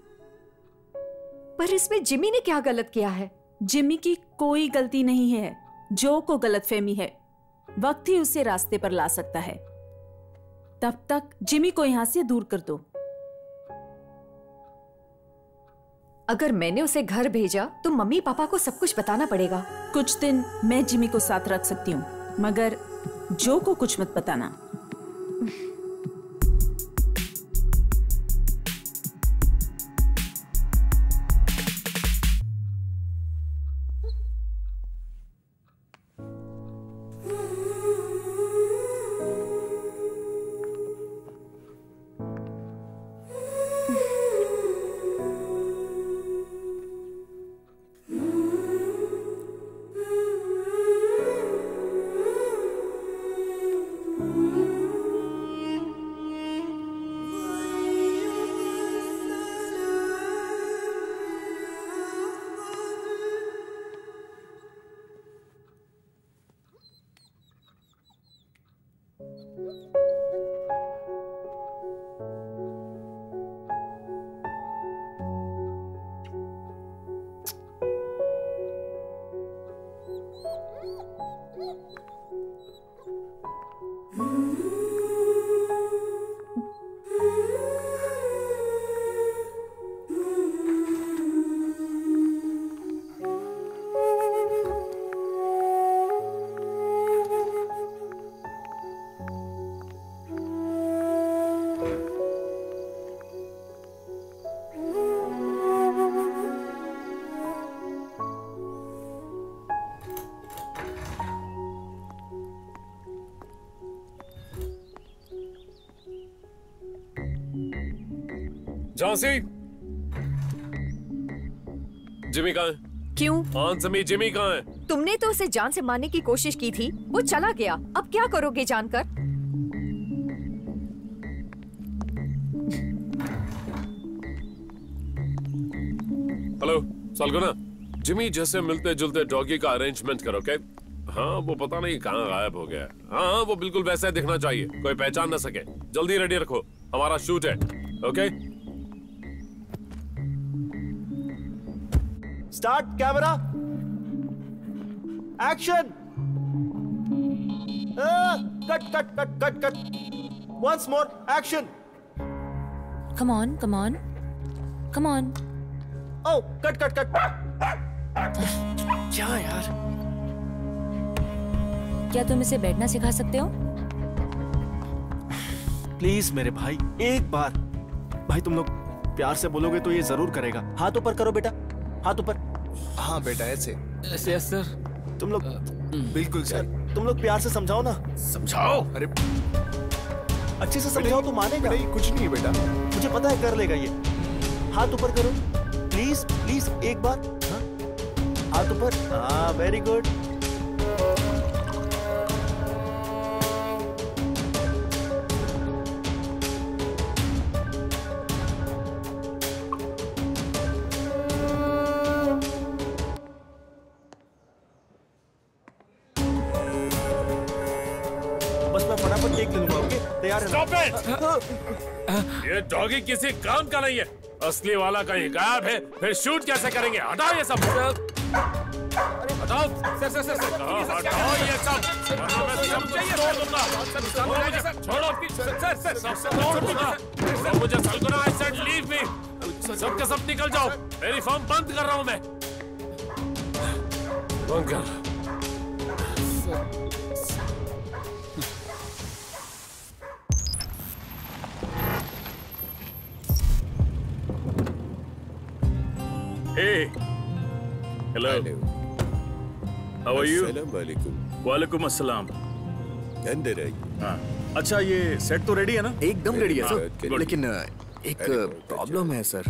C: पर इसमें जिमी ने क्या गलत किया है?
D: जिमी की कोई गलती नहीं है। जो को गलतफहमी है। वक्त ही उसे रास्ते पर ला सकता है। तब तक जिमी को यहां से दूर कर दो।
C: अगर मैंने उसे घर भेजा तो मम्मी पापा को सब कुछ बताना पड़ेगा।
D: कुछ दिन मैं जिमी को साथ रख सकती हूँ, मगर जो को कुछ मत बताना।
A: झांसी, जिमी कहाँ है?
C: क्यों?
A: आंसर मी, जिमी कहाँ है?
C: तुमने तो उसे जान से मारने की कोशिश की थी, वो चला गया। अब क्या करोगे जानकर?
A: हेलो सालगुना, जिमी जैसे मिलते जुलते डॉगी का अरेंजमेंट करो, ओके? हाँ, वो पता नहीं कहाँ गायब हो गया। हाँ, वो बिल्कुल वैसा दिखना चाहिए, कोई पहचान ना सके। जल्दी रेडी रखो, हमारा शूट है, okay?
T: Start camera, action. Cut cut cut cut cut, once more, action.
H: Come on, come on, come on.
T: Oh, cut cut cut. क्या यार?
H: क्या तुम इसे बैठना सिखा सकते हो?
T: प्लीज मेरे भाई, एक बार। भाई तुम लोग प्यार से बोलोगे तो ये जरूर करेगा। हाथ ऊपर करो बेटा, हाथ ऊपर।
J: हाँ बेटा, ऐसे
I: ऐसे। Yes sir.
T: तुम लोग
J: बिल्कुल सर।
T: तुम लोग प्यार से समझाओ ना।
J: समझाओ? अरे
T: अच्छे से समझाओ तो मानेगा।
J: नहीं, कुछ नहीं है बेटा,
T: मुझे पता है कर लेगा ये। हाथ ऊपर करो प्लीज, प्लीज एक बार। हाँ? हाथ ऊपर। हाँ, वेरी गुड। बस मैं फटाफट देख लूंगा, ओके? तैयार है?
A: Stop it! ये डॉगी किसी काम का नहीं है। असली वाला कहीं गायब है, फिर शूट कैसे करेंगे? हटाओ ये सब। हटाओ।
I: सर सर सर
A: हटाओ ये सब। छोड़ो। मुझे सालगुना, I said leave me। सब के सब निकल जाओ, मेरी फॉर्म बंद कर रहा हूँ मैं। बंद कर।
N: Hey. Hello. How are you? वालेकुम अस्सलाम।
P: अंदर आइए।
N: हाँ। अच्छा, ये सेट तो रेडी है ना?
O: एकदम रेडी है सर, लेकिन एक प्रॉब्लम है सर।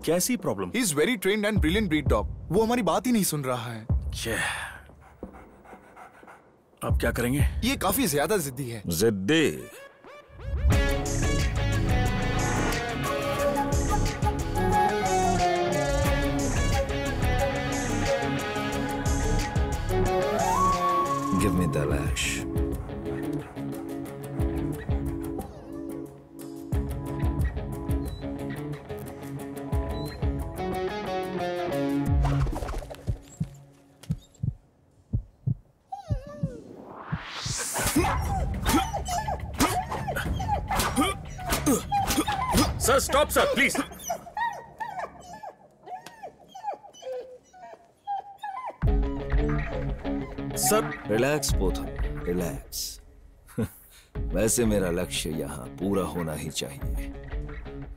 N: कैसी problem?
J: He is very trained and brilliant breed dog. वो हमारी बात ही नहीं सुन रहा है।
N: अब क्या करेंगे?
J: ये काफी ज्यादा जिद्दी है।
U: जिद्दी? Give me the lash.
N: Sir, stop, sir, please. Sir
U: relax Pothan, relax. वैसे मेरा लक्ष्य यहाँ पूरा होना ही चाहिए।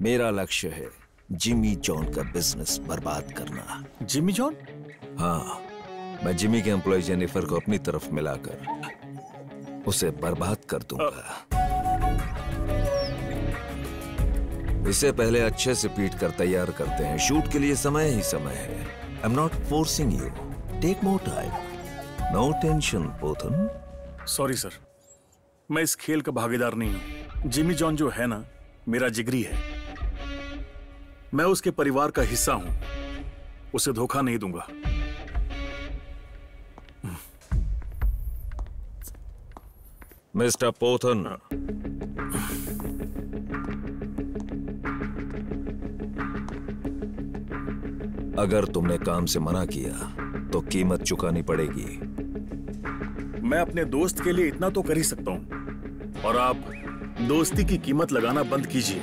U: मेरा लक्ष्य है जिमी जॉन का बिजनेस बर्बाद करना।
N: Jimmy John?
U: हाँ, मैं जिमी के एम्प्लॉय जेनिफर को अपनी तरफ मिलाकर उसे बर्बाद कर दूंगा। इसे पहले अच्छे से पीट कर तैयार करते हैं। शूट के लिए समय ही समय है। I am not forcing you, take more time. No tension Pothan.
N: Sorry sir, मैं इस खेल का भागीदार नहीं हूं। जिमी जॉन जो है ना, मेरा जिगरी है। मैं उसके परिवार का हिस्सा हूं, उसे धोखा नहीं दूंगा।
U: मिस्टर पोथन, अगर तुमने काम से मना किया तो कीमत चुकानी पड़ेगी।
N: मैं अपने दोस्त के लिए इतना तो कर ही सकता हूं, और आप दोस्ती की कीमत लगाना बंद कीजिए।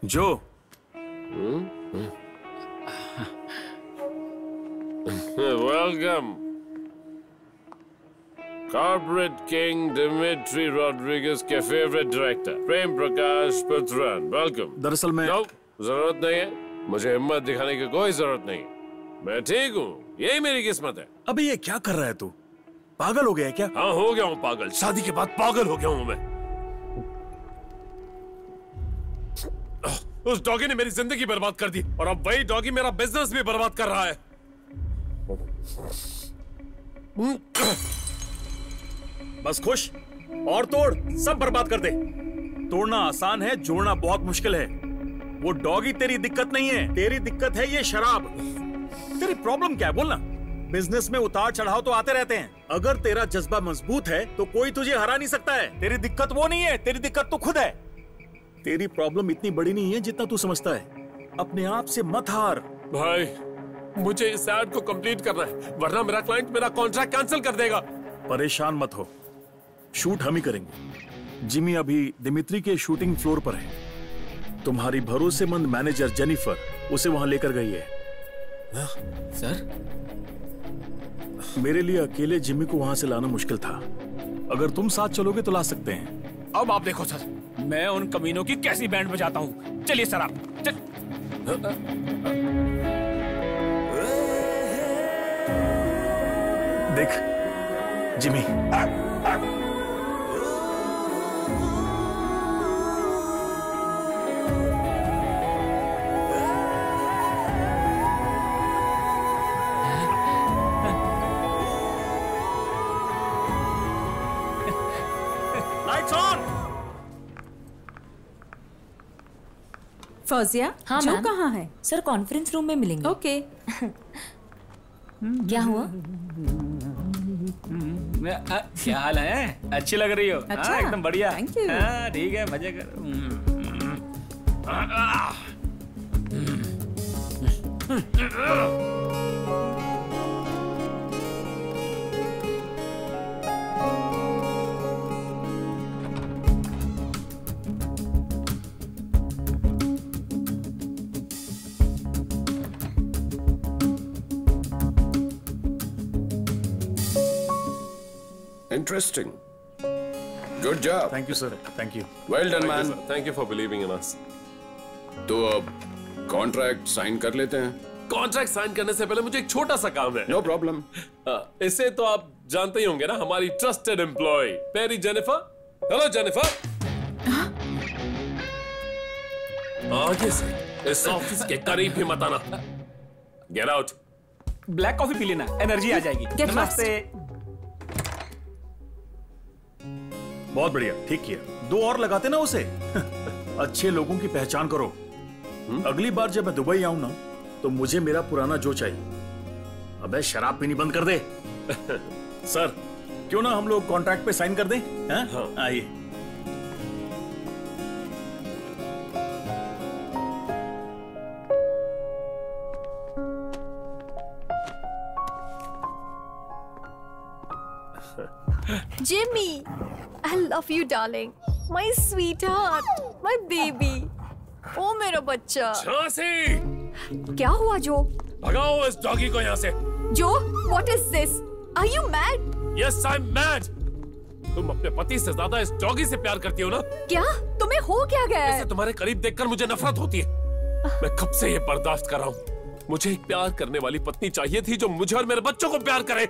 N: जो
A: welcome corporate king Dimitri Rodriguez के favourite director Prem Prakash Puthran. Welcome.
N: दरअसल मैं
A: जरूरत नहीं है, मुझे हिम्मत दिखाने की कोई जरूरत नहीं। मैं ठीक हूँ, यही मेरी किस्मत है।
N: अबे ये क्या कर रहा है तू? पागल हो गया है क्या?
A: हाँ हो गया हूँ पागल, शादी के बाद पागल हो गया हूँ मैं। उस डॉगी ने मेरी जिंदगी बर्बाद कर दी और अब वही डॉगी मेरा बिजनेस भी बर्बाद कर रहा है।
N: बस खुश और तोड़, सब बर्बाद कर दे। तोड़ना आसान है, जोड़ना बहुत मुश्किल है। वो डॉगी तेरी दिक्कत नहीं है, तेरी दिक्कत है ये शराब। तेरी प्रॉब्लम क्या है बोलना? बिजनेस में उतार चढ़ाव तो आते रहते हैं। अगर तेरा जज्बा मजबूत है तो कोई तुझे हरा नहीं सकता है। तेरी दिक्कत वो नहीं है, तेरी दिक्कत तो खुद है। तेरी प्रॉब्लम इतनी बड़ी नहीं है जितना तू समझता है। अपने आप से मत हार।
A: भाई मुझे इस एड को कंप्लीट करना है, वरना मेरा क्लाइंट मेरा कॉन्ट्रैक्ट कैंसिल कर देगा।
N: परेशान मत हो, शूट हम ही करेंगे। जिमी अभी दिमित्री के शूटिंग फ्लोर पर है। तुम्हारी भरोसेमंद मैनेजर जेनिफर उसे वहां लेकर गई है।
R: सर,
N: मेरे लिए अकेले जिमी को वहां से लाना मुश्किल था। अगर तुम साथ चलोगे तो ला सकते हैं।
I: अब आप देखो सर, मैं उन कमीनों की कैसी बैंड बजाता हूँ। चलिए सर आप
N: देख जिमी, लाइट्स ऑन।
D: फौजिया,
H: हाँ
D: जो
H: मैम।
D: कहाँ है?
H: सर कॉन्फ्रेंस रूम में मिलेंगे।
D: ओके।
H: क्या हुआ?
I: क्या हाल है? अच्छी लग रही हो।
D: अच्छा,
I: हाँ, एकदम बढ़िया।
D: Thank you.
I: हाँ, ठीक है, मजे कर।
P: Interesting. Good job.
N: Thank you, sir. Thank you.
P: Well done,
A: Thank you,
P: man.
A: sir. Thank you for believing in us.
P: तो अब कॉन्ट्रैक्ट साइन कर लेते हैं।
A: कॉन्ट्रैक्ट साइन करने से पहले मुझे एक छोटा सा काम है।
P: No problem.
A: इसे तो आप जानते ही होंगे ना, हमारी trusted employee Perry Jennifer. Hello Jennifer. आगे से इस ऑफिस के करीब भी मत आना। Get out.
I: ब्लैक कॉफी पी लेना, एनर्जी आ जाएगी।
D: Get
I: नमस्ते।
N: बहुत बढ़िया, ठीक किया। 2 और लगाते ना उसे। अच्छे लोगों की पहचान करो। अगली बार जब मैं दुबई आऊं ना, तो मुझे मेरा पुराना जो चाहिए। अबे शराब पीनी बंद कर दे। सर, क्यों ना हम लोग कॉन्ट्रैक्ट पे साइन कर दें? हाँ? आइए।
C: Jimmy, I love you, darling. My sweetheart, my baby. ओ मेरा बच्चा।
A: झांसी!
C: क्या हुआ जो?
A: भगाओ इस डॉगी को यहाँ से।
C: जो, what is this? Are you mad?
A: Yes, I'm mad. तुम अपने पति से ज्यादा इस डॉगी से प्यार करती हो ना?
C: क्या? तुम्हें हो क्या गया है?
A: इसे तुम्हारे करीब देखकर मुझे नफरत होती है। मैं कब से ये बर्दाश्त कर रहा हूँ। मुझे एक प्यार करने वाली पत्नी चाहिए थी जो मुझे और मेरे बच्चों को प्यार करे।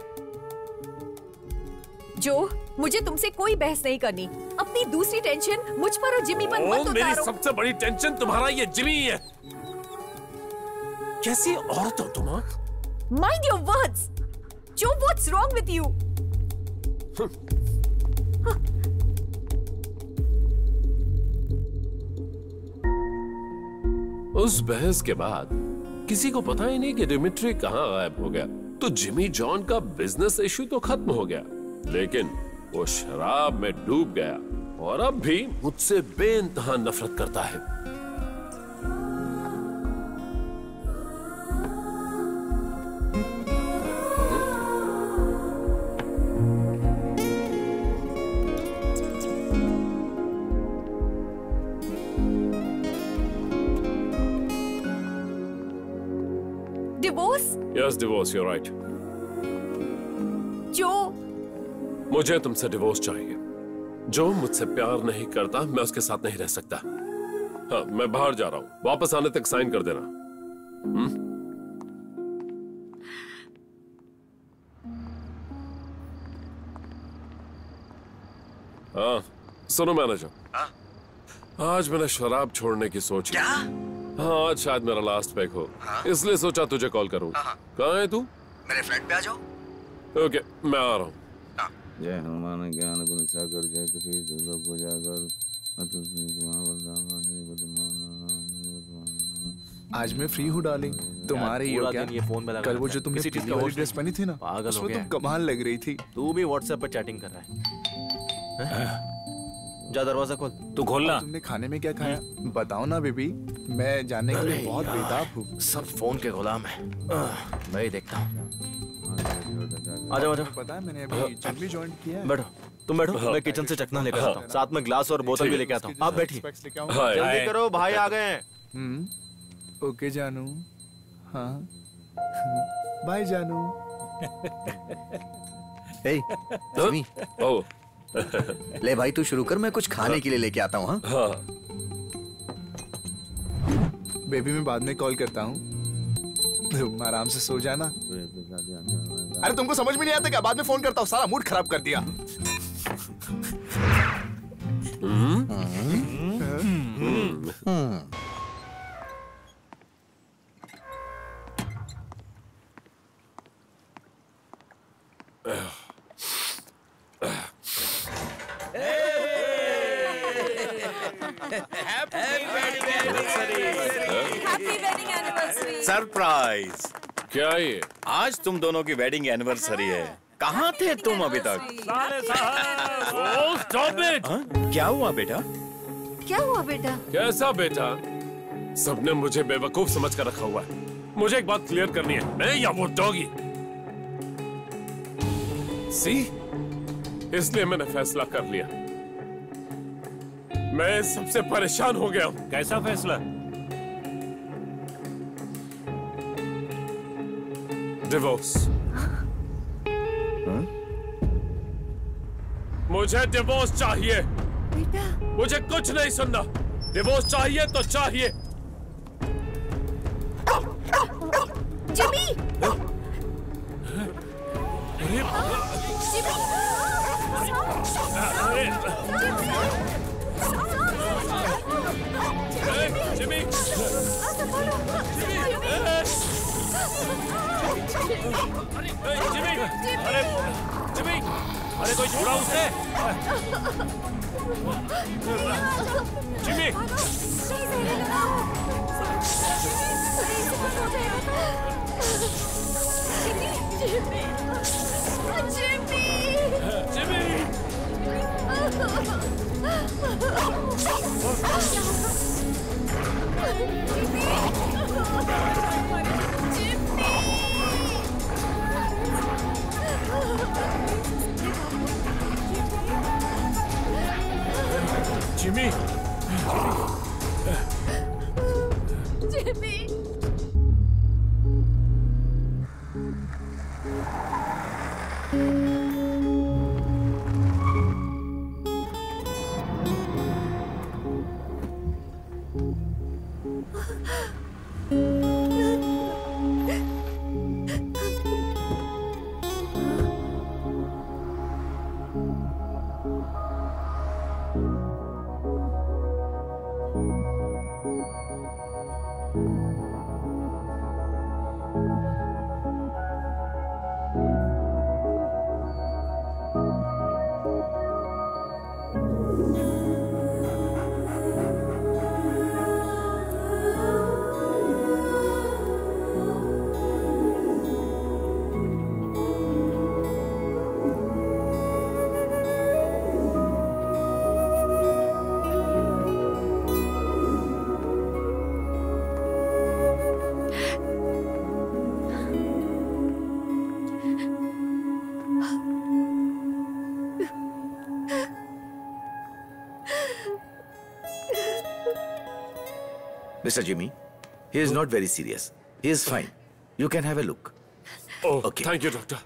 C: जो, मुझे तुमसे कोई बहस नहीं करनी। अपनी दूसरी टेंशन मुझ पर और जिमी पर मत
A: मेरी
C: उतारो।
A: सबसे बड़ी टेंशन तुम्हारा ये जिमी है। कैसी औरत हो तुम?
C: Mind your words. जो, what's wrong with you?
A: उस बहस के बाद किसी को पता ही नहीं कि डिमिट्री कहाँ गायब हो गया। तो जिमी जॉन का बिजनेस इश्यू तो खत्म हो गया, लेकिन वो शराब में डूब गया और अब भी मुझसे बेइंतहा नफरत करता है। Yes, divorce. You're right.
C: जो
A: मुझे तुमसे डिवोर्स चाहिए। जो मुझसे प्यार नहीं करता मैं उसके साथ नहीं रह सकता। हाँ, मैं बाहर जा रहा हूँ, वापस आने तक साइन कर देना। हाँ, सुनो मैनेजर, आज मैंने शराब छोड़ने की सोची। हाँ, आज शायद मेरा लास्ट पैक हो, इसलिए सोचा तुझे कॉल करूँ। कहाँ है तू?
O: मेरे फ्लैट पे आ जाओ।
A: ओके, मैं आ रहा हूँ।
U: जय हनुमान ज्ञान गुण सागर जय कपीस दुर्गा पूजा कर।
J: आज मैं फ्री हूँ डार्लिंग, तुम्हारे ही हो क्या? कल वो जो तुमने पीली वाली ड्रेस पहनी थी ना, उसमें तुम कमाल लग रही थी।
Q: तू भी व्हाट्सएप पर चैटिंग कर रहा है। जा दरवाजा खोल।
G: तू खोलना।
J: तुमने खाने में क्या खाया? बताओ ना बेबी, मैं जानने के लिए बहुत बेताब हूँ।
Q: सब फोन के गुलाम है, मैं ही देखता हूँ। आ जाओ, आ जाओ।
J: पता है मैंने अभी जिम भी ज्वाइन किया है।
Q: बैठो, तुम बैठो, मैं किचन से चखना लेकर आता हूँ, साथ में ग्लास और बोतल भी लेके आता हूँ। आप बैठिए, जल्दी करो, भाई आ गए हैं।
J: ओके जानू। हाँ, बाय जानू।
O: हे, जिमी।
A: ओह,
O: ले भाई तू शुरू कर, मैं कुछ खाने के लिए लेके आता हूँ। हाँ,
J: बेबी मैं बाद में कॉल करता हूँ, तुम आराम से सो जाना। अरे तुमको समझ में नहीं आता क्या? बाद में फोन करता हूँ, सारा मूड खराब कर दिया।
F: सरप्राइज।
A: क्या ये?
F: आज तुम दोनों की वेडिंग एनिवर्सरी है। कहाँ थे तुम अभी तक? क्या हुआ बेटा?
E: क्या हुआ बेटा?
A: कैसा बेटा? सबने मुझे बेवकूफ समझ कर रखा हुआ है। मुझे एक बात क्लियर करनी है, मैं या वो डॉगी? सी, इसलिए मैंने फैसला कर लिया। मैं सबसे परेशान हो गया हूं।
G: कैसा फैसला?
A: डिवोर्स। मुझे डिवोर्स चाहिए।
E: बेटा,
A: मुझे कुछ नहीं सुनना। डिवोर्स चाहिए तो चाहिए।
E: जिमी!
A: जिमी!
G: जिमी! अरे कोई छोड़ा उसे! Jimmy! Jimmy!
E: Jimmy!
L: Mr. Jimmy, he is not very serious. He is fine. You can have a look.
A: Okay thank you doctor.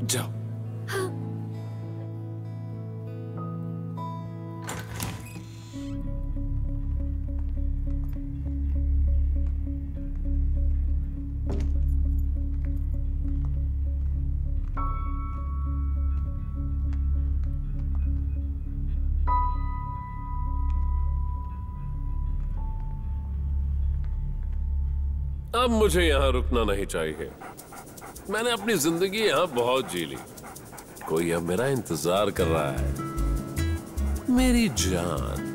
A: जाओ। अब मुझे यहाँ रुकना नहीं चाहिए। मैंने अपनी जिंदगी यहाँ बहुत जी ली। कोई अब मेरा इंतजार कर रहा है। मेरी जान,